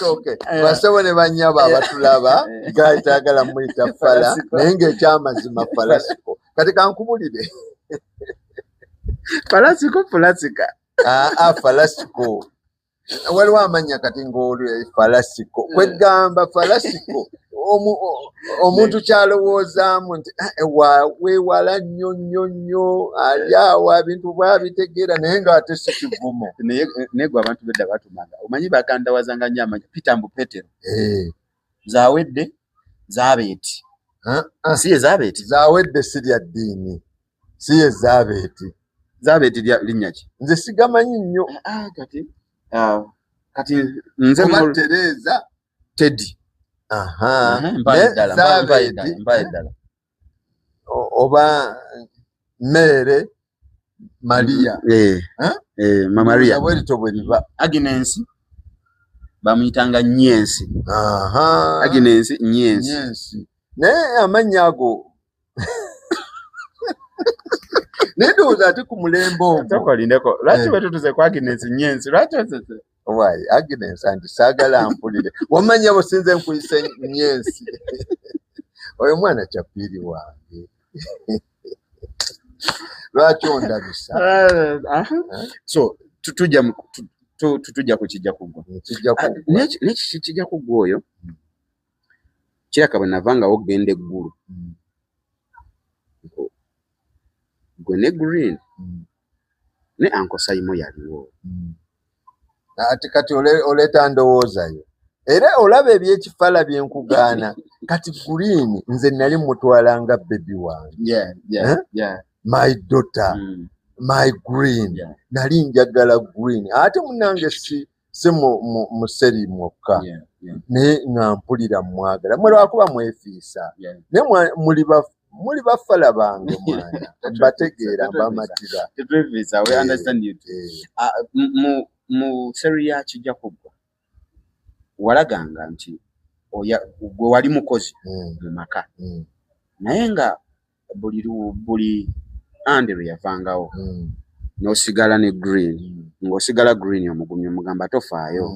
Okay. Basewo ne banyaba abatulaba gaitagala muyita Fala naye ng'ekyamazima Falasiko kati kankubulire
Falasiko
Falasiko waliwo amanya kati ng'olwe Falasiko kwegamba Falasiko omuntu kyalowoozaamu nti weewala nnyo ali awo ebintu bwabitegeera naye ng'ate si kivumo
naye gwe abantu bedda batumanga omanyi bagandawazanga nnyo amanya Pitambu Petero zawedde Zabeeti si ye Zabeeti
zawedde si lya ddiini si ye
Zabeeti linnya ki
nze sigamanyi nnyo
kati nze
mu Tereza
Teddy
Zabeeti oba Mere Maria
Maria
bwerito bwe liba
Agnes bamuyitanga Nyensi Agnes Nyensi
naye amannya ago nedowooza ate ku mulembe ogwo
tokolindeko lwaki betutuze ku Agnes Nyensi lwaki
Why Agnes anti saagala mpulire wamanya businze nkuyise Nyensi oyo mwana Chapiiri wange lwaki ondabisa
so tutujja ku kijja kuggwa kijja kuggwa oyo kiraka bwe navanga ogenda eggulu gwe ne Green ne Uncle Simon yaliwo.
Ati kati oleta ndowoozayo. Era olaba ebyekifala bye nkugaana kati Green nze nali mutwalanga baby wange. My daughter, my Green. Nali njagala Green. Ate munange si museri mwokka. Ne nga mpulira mwagala. Mwe lwakuba mwefiisa. Ne muli bafala bange mwana. Bategeera bamatira.
We understand you. Mu seri ya kijja kubwa. Walaganga nti gwe wali mukozi mu maka. Naye nga buli Andrew yavangawo. N'osigala ne Green. Ng'osigala Green omugumya omugamba tofaayo.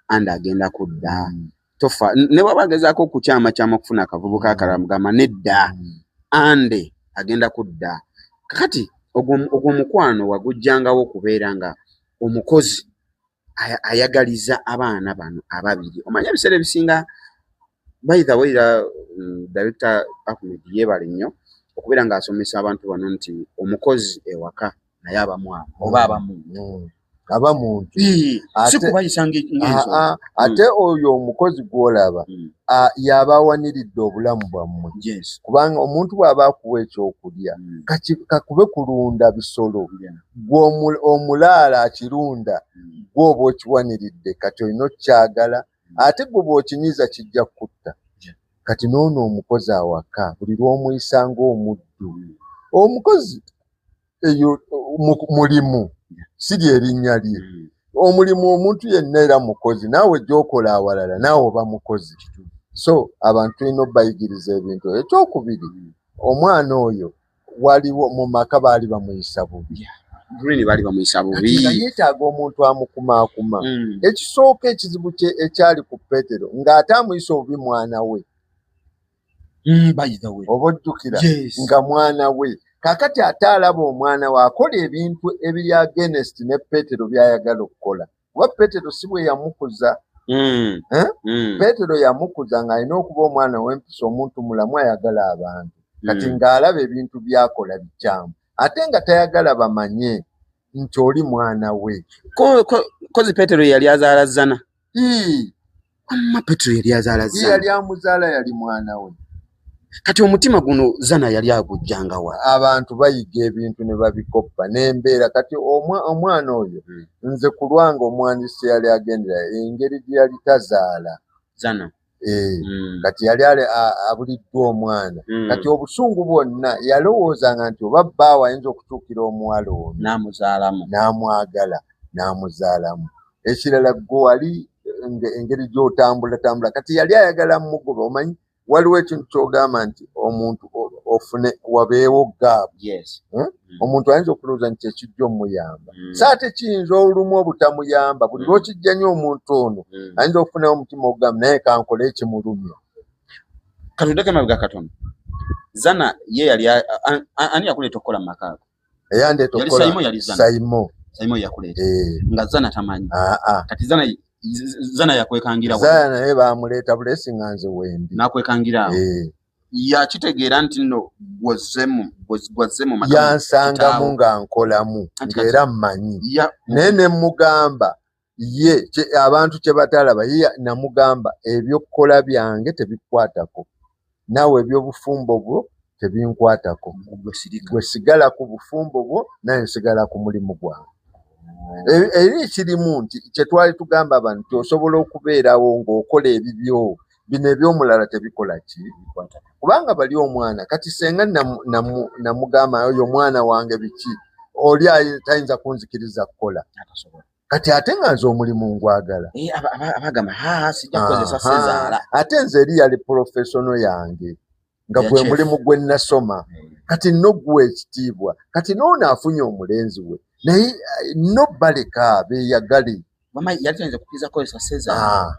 Andi agenda kudda. Tofa ne wabagezaako okukyama okufuna akavubuka akalala mugamba nedda. Andi agenda kudda. Kakati ogwo mukwano wagujjangawo okubeera nga omukozi ayagaliza abaana bano ababiri. Omanya ebiseera ebisinga by the way Director Ahmed yebale nnyo okubeera nga asomesa abantu bano nti omukozi ewaka naye abamwana oba abamuntu si kubayisanga ngenzo.
Ate oyo omukozi gwolaba yabawaniridde obulamu bwammwe. Kubanga omuntu bw'aba akuwa ekyokulya kakube kulunda bisolo omulaala akirunda gwoba okiwaniridde kati olina okyagala ate gwe bw'okinyiza kijja kutta. Kati noono omukozi awaka buli lw'omuyisanga omuddu. Omukozi eyo mulimu siri erinnya lye. Omulimu omuntu yenna era mukozi. Naawe gy'okola awalala naawe oba mukozi. So abantu tulina obbayigiriza ebintu. Ekyokubiri omwana oyo waliwo mu maka baali bamuyisa bubi.
Green bali bamuyisa bubi.
Yeetaaga omuntu amukumaakuma. Ekisooka ekizibu ekyali ku Petero ng'ate amuyisa obubi mwana we.
By the way.
Oba ojjukira nga mwana we. Kakati ate alaba omwana we akola ebintu ebiri against ne Petero by'ayagala okukola. Kuba Petero si bwe yamukuza. Petero yamukuza ng'alina okuba omwana w'empisa omuntu mulamu ayagala abantu. Kati ng'alaba ebintu byakola bikyamu. Ate nga tayagala bamanye nti oli mwana we.
Kozi Petero yali azaala Zana. Petero yali azaala Zana.
Yali amuzaala yali mwana we.
Kati omutima guno Zana yali agujjanga wa.
Abantu bayiga ebintu ne babikoppa n'embeera. Kati omwana oyo nze kulwanga omwandiisi yali agendera engeri gye yali tazaala
Zana.
Kati yali abuliddwa omwana. Kati obusungu bwonna yalowoozanga nti oba bbaawe ayinza okutuukira omuwala ono n'amwagala n'amuzaalamu. Ekirala gwe wali engeri gy'otambula. Kati yali ayagala mugoba. Omanyi waliwo ekintu ky'ogamba nti omuntu ofune wabeewo gaabu. Omuntu ayinza okulowooza nti ekijja omuyamba. Saate kiyinza olumu obutamuyamba. Buli lw'okijja nnyo omuntu ono ayinza okufunawo omutima ogamba naye kankole ekimulumya.
Katuddeko emabega katono. Zana ye yali ani yakuleeta okukola mu maka ago?
Eyandeeta okukola
Simon yakuleeta. Nga Zana tamanyi. Kati Zana yakwekangira wa.
Zana naye baamuleeta bulesi nga nze wendi.
N'akwekangira awo. Yakitegeera nti nno gwazzemu maka.
Yansangamu nga nkolamu ng'era mmanyi. Naye ne mugamba ye abantu kye batalaba ye namugamba ebyokukola byange tebikwatako. Naawe ebyobufumbo bwo tebinkwatako. Gwe sigala ku bufumbo bwo naye nsigala ku mulimu gwange. Eri kirimu nti kye twali tugamba abantu nti osobola okubeerawo ng'okola ebibyo bino ebyomulala tebikola ki. Kubanga bali omwana kati senga namugamba oyo mwana wange biki oli tayinza kunzikiriza kukola. Kati ate nga nze omulimu ngwagala.
Abagamba sijja kukozesa Sezaala.
Ate nze eri yali professional yange nga gwe mulimu gwe nasoma. Kati nno gwe ekitiibwa. Kati n'ono afunye omulenzi we. Naye no baleka beeyagale.
Mama yali tayinza kukkiriza kukozesa Sezaala.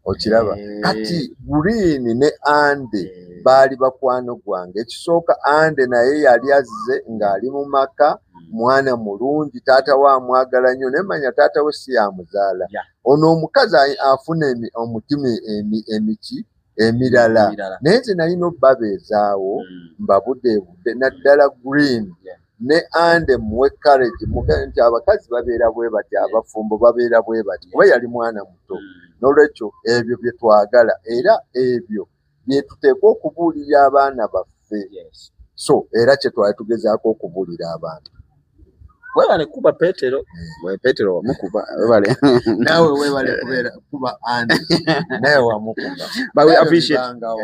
Okiraba. Kati Green ne Ande baali bakwano gwange. Ekisooka Ande naye yali azze ng'ali mu maka. Mwana mulungi taata wa mwagala nnyo nemanya taata we si yamuzaala. Ono omukazi afuna omutima emirala. Naye nze nalina obbabeezaawo mbabudeebudde naddala Green ne ande muwe courage muge nti abakazi babeera bwe bati abafumbo babeera bwe bati kuba yali mwana muto n'olwekyo ebyo bye twagala era ebyo bye tuteekwa okubuulira abaana baffe so era kye twali tugezaako okubuulira abantu
webale kuba Petero Petero wamukuba webale
nawe webale kubeera kuba andi nawe wamukuba
but we appreciate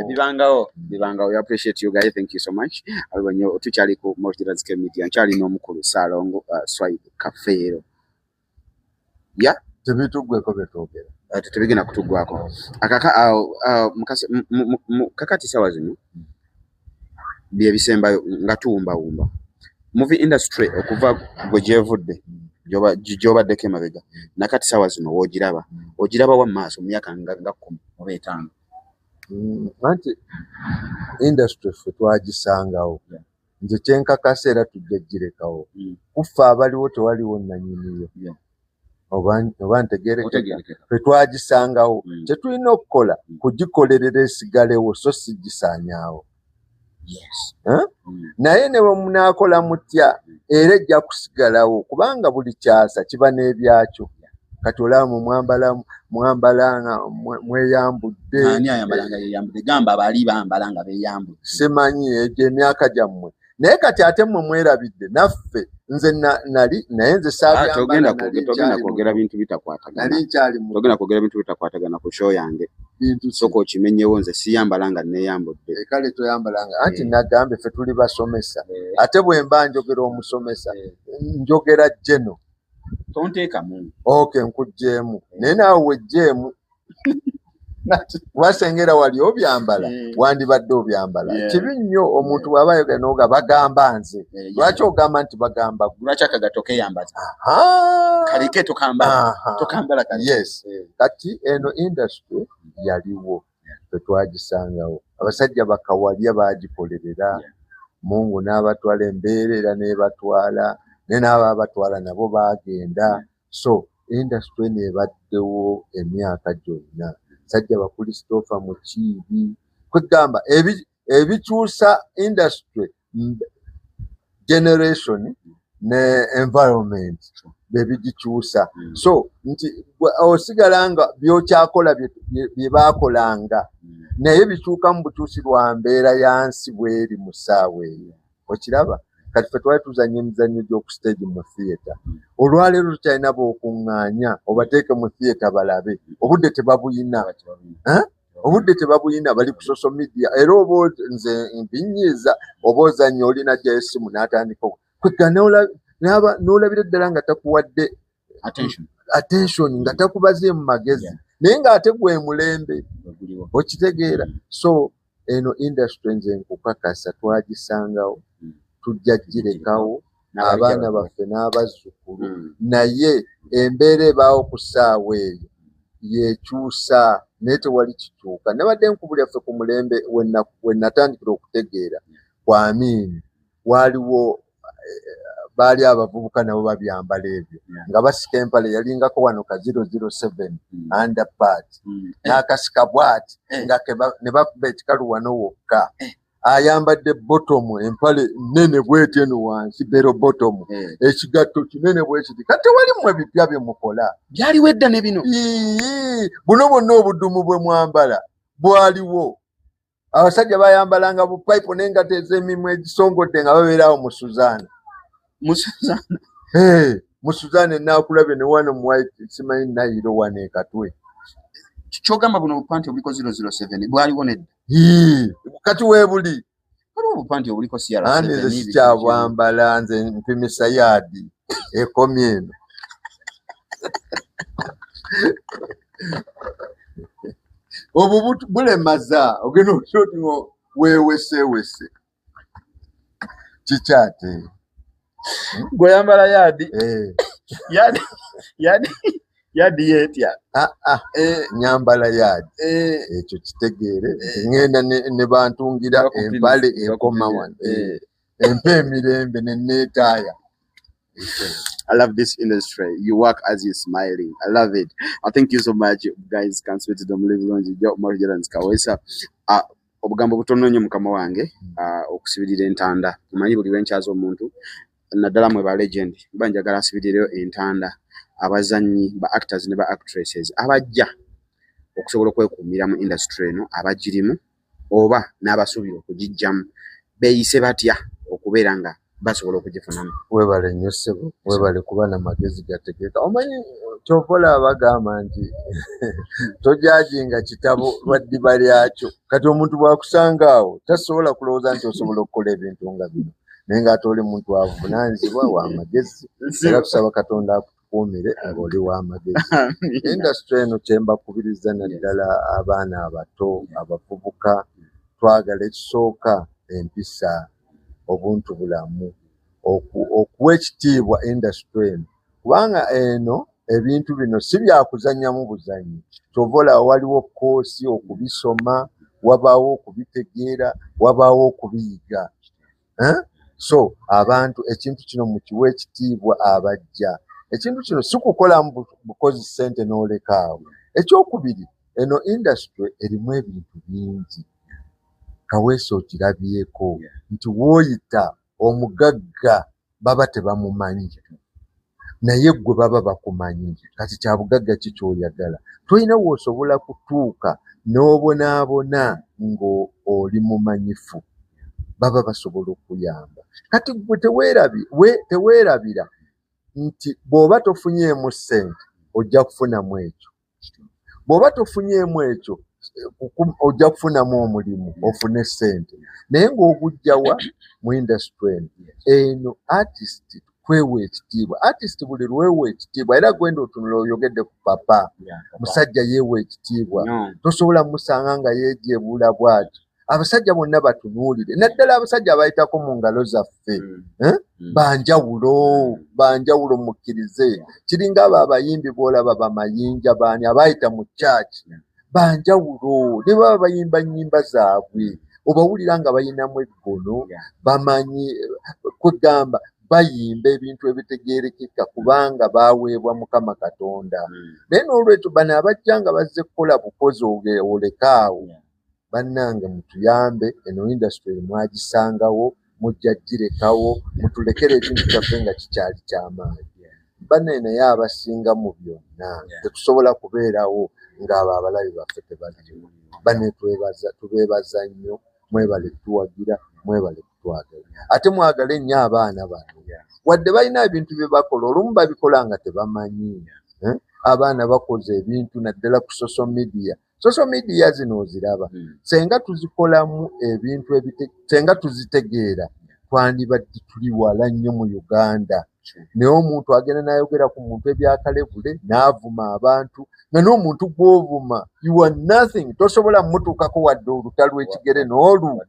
bibangawo we appreciate you guys, thank you so much abanyo tukyali ku Multirazike Media nkyali n'omukulu Salongo Swahili Kafeero ya
tebitugweko betogera
tetubigenda kutugwako akaka kakati sawa zino bye bisembayo nga tuwumbawumba movie industry okuva gwe gyevudde gy'obaddeko emabega nakati sawa zino ogiraba wa maaso mu myaka nga 10 oba 5
anti industry ffe twagisangawo nze kyenkakasa era tujja girekawo kufa abaliwo tewaliwo nanyiniyo oba ntegerekeka ffe twagisangawo kyetulina okukola kugikolerera esigalewo so sigisaanyaawo naye ne bwe munaakola mutya era ejja kusigalawo kubanga buli kyasa kiba n'ebyakyo kati olaba mwambalanga mweyambudde
ani ayambalanga yeyambudde gamba bali bambalanga beyambudde
simanyi egyo emyaka gyammwe naye kati ate mmwe mwerabidde naffe nze nali naye nze
togenda kwogera bintu bitakwatagana ku show yange soko okimenyewo nze siyambalanga neyambudde
kale toyambalanga anti nagambe ffe tuli basomesa ate bwe mba njogera omusomesa njogera jeno
tonteekamu
okay nkugjeemu naye naawe wejjeemu wasengera wali obyambala wandibadde obyambala kibi nnyo omuntu bw'aba ayogera n'oga bagamba nze lwaki ogamba nti bagamba
lwaki akagatoke yambaza kalike tokambala
yes kati eno industry yaliwo tetwagisangawo abasajja bakawalya bagikolerera Mungu n'abatwala embeerera n'ebatwala ne n'abo abatwala nabo bagenda so industry n'ebaddewo emyaka gyonna sajja ba Christopher Mukiibi kwegamba ebikyusa industry generation ne environment bebigikyusa so nti osigalanga byokyakola bye baakolanga naye bikyuka mu bukyusi lwa mbeera yansi bweri mu ssaawa eyo okiraba kati ffe twali tuzanya emizannyo gy'oku stage mu theatre olwaleero tukyalina b'okuŋŋaanya obateeke mu theatre balabe obudde tebabuyina bali ku social media era oba nze mpinyiiza oba ozannya olina gy'essimu n'atandika kwega n'olabira ddala nga takuwadde attention nga takubaze mu magezi naye ng'ate gwe mulembe okitegeera so eno industry nze nkukakasa twagisangawo tujja girekawo abaana baffe n'abazzukulu naye embeera ebaawo ku ssaawa eyo yekyusa naye tewali kikyuka nabadde nkubulya ffe ku mulembe we natandikira okutegeera kwa Amini waaliwo baali abavubuka nabo babyambala ebyo nga basika empale yalingako wano ka 007 underpart n'akasika bwati nga ne bakuba ekikalu wano wokka ayambadde bottom empale nene bweti eno wansi bero bottom ekigatto kinene bwekiti kati wali mmwe bipya bye mukola
byaliwo edda ne bino
buno bwonna obudumu bwe mwambala bwaliwo abasajja bayambalanga bupipe n'engato ez'emimwa egisongodde nga babeerawo mu Suzana Musuzana enaakulabye ne wano mu white simanyi nayiro wano ekatwe
kyogamba buno obupanti obuliko 007 bwaliwo nedda
kati weebuli
waliwo obupanti obuliko
nze sikyabwambala nze mpimisa yaadi ekomye eno obwo bulemaza ogenda okyoti ngo weewesewese kikyate
gweyambala yaadi yaadi yetya
nyambala yaadi ekyo kitegeere ngenda ne bantungira empale ekoma wano empa emirembe neneetaaya.
I love this industry. You work as you're smiling. I love it. Thank you so much, guys. Can't wait to do Kawesa. Obugambo butono nnyo mukama wange okusibirira entanda. Omanyi buli lwenkyaza omuntu naddala mwe ba legend banjagala asibidireyo entanda abazanyi ba actors ne ba actresses abajja okusobola okwekuumira mu industry eno abagirimu oba n'abasuubira okugijjamu beeyise batya okubeera nga basobola okugifunamu.
Webale nnyo ssebo, webale kuba n'amagezi gategeeka. Omanyi kyokola bagamba nti tojajinga kitabo lwa ddiba lyakyo. Kati omuntu bw'akusanga awo tasobola kulowooza nti osobola okukola ebintu nga bino. Naye ng'ate oli muntu avunaanyizibwa w'amagezi. Era tusaba Katonda akutukuumire ng'oli w'amagezi. Industry eno kye mbakubiriza naddala abaana abato, abavubuka, twagala ekisooka empisa, obuntu bulamu, okuwa ekitiibwa industry eno. Kubanga eno ebintu bino si byakuzannyamu buzannyi. Kyova olaba waliwo koosi okubisoma, wabaawo okubitegeera, wabaawo okubiyiga. So abantu ekintu kino mukiwa ekitiibwa abajja. Ekintu kino si kukolamu bukozi ssente n'olekaawo. Ekyokubiri, eno industry erimu ebintu bingi. Kaweesa okirabyeko nti wooyita omugagga baba tebamumanyi. Naye gwe baba bakumanyi. Kati kya bugagga ki ky'oyagala? Toyina w'osobola kutuuka n'obonaabona ng'oli mumanyifu. Baba basobola okuyamba. Kati gwe teweerabira nti bw'oba tofunyeemu ssente ojja kufunamu ekyo. Bw'oba tofunyeemu ekyo ojja kufunamu omulimu ofune ssente. Naye ng'ogujjawa mu industry eno artist kwewa ekitiibwa. Artist buli lwewa ekitiibwa era gwenda otunula oyogedde ku papa. Musajja yeewa ekitiibwa. Tosobola musanga nga yeejeebuula bw'ati. Abasajja bonna batunuulire. Naddala abasajja abayitako mu ngalo zaffe. Banjawulo mukkirize. Kiringa abo abayimbi b'olaba bamayinja baani abayita mu church. Banjawulo. Ne baba bayimba nnyimba zaabwe. Obawulira nga bayinamu eggono. Bamanyi kwegamba bayimba ebintu ebitegeerekeka kubanga baaweebwa Mukama Katonda. Naye n'olwekyo bano abajja nga bazze kukola bukozi olekaawo. Bannange mutuyambe eno industry mwagisangawo mujja girekawo mutulekere ekintu kyaffe nga kikyali ky'amaanyi. Banne naye abasinga mu byonna tetusobola kubeerawo ng'abo abalabi baffe tebaliwo. Banne tubeebaza nnyo, mwebale kutuwagira, mwebale kutwagala. Ate mwagale nnyo abaana bano. Wadde balina ebintu bye bakola olumu babikola nga tebamanyi. Abaana bakoze ebintu naddala ku social media. Social media zino oziraba. Senga tuzikolamu ebintu senga tuzitegeera twandibadde tuli wala nnyo mu Uganda. Naye omuntu agenda n'ayogera ku muntu ebyakalebule n'avuma abantu nga n'omuntu gw'ovuma you are nothing. Tosobola mutuukako wadde oluta lw'ekigere n'olu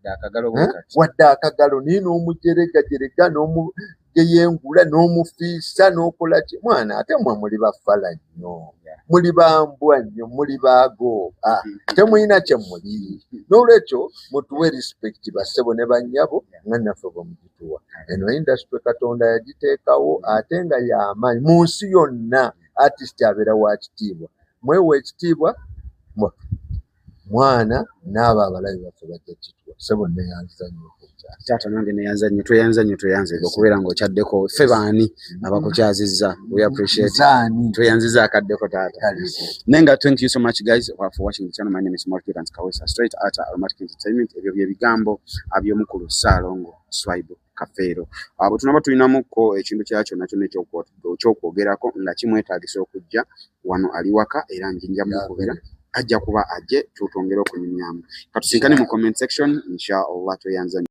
wadde akagalo naye n'omujeregajerega n'omugeyengula n'omufiisa n'okola ki. Mwana ate mmwe muli bafala nnyo. Muli bambwa nnyo, muli baagooba. Temulina kye muli. N'olwekyo mutuwe respect bassebo ne bannyabo nga naffe bwe mugituwa. Eno industry Katonda yagiteekawo ate nga y'amaanyi mu nsi yonna. Artist abeera wa kitiibwa. Mwewe ekitiibwa mwana n'abo abalabi baffe bajja kituwa. Ssebo neyanza nnyo.
Taata nange neyanza nnyo tweyanze okubeera ng'okyaddeko ffe baani abakukyazizza. We appreciate tweyanziza akaddeko taata. Nenga thank you so much guys for watching the channel. My name is Morgan Kawesa straight at Aromatic Entertainment. Ebyo bye bigambo aby'omukulu Ssaalongo Swaibu Kafeero. Abo tunaba tulinamuko ekintu kyakyo nakyo ekyokwogerako nga kimwetaagisa okujja wano ali waka era njinja mukubera ajja kuba ajje tutongera okunyumyamu. Katusinkane mu comment section inshallah tweyanza.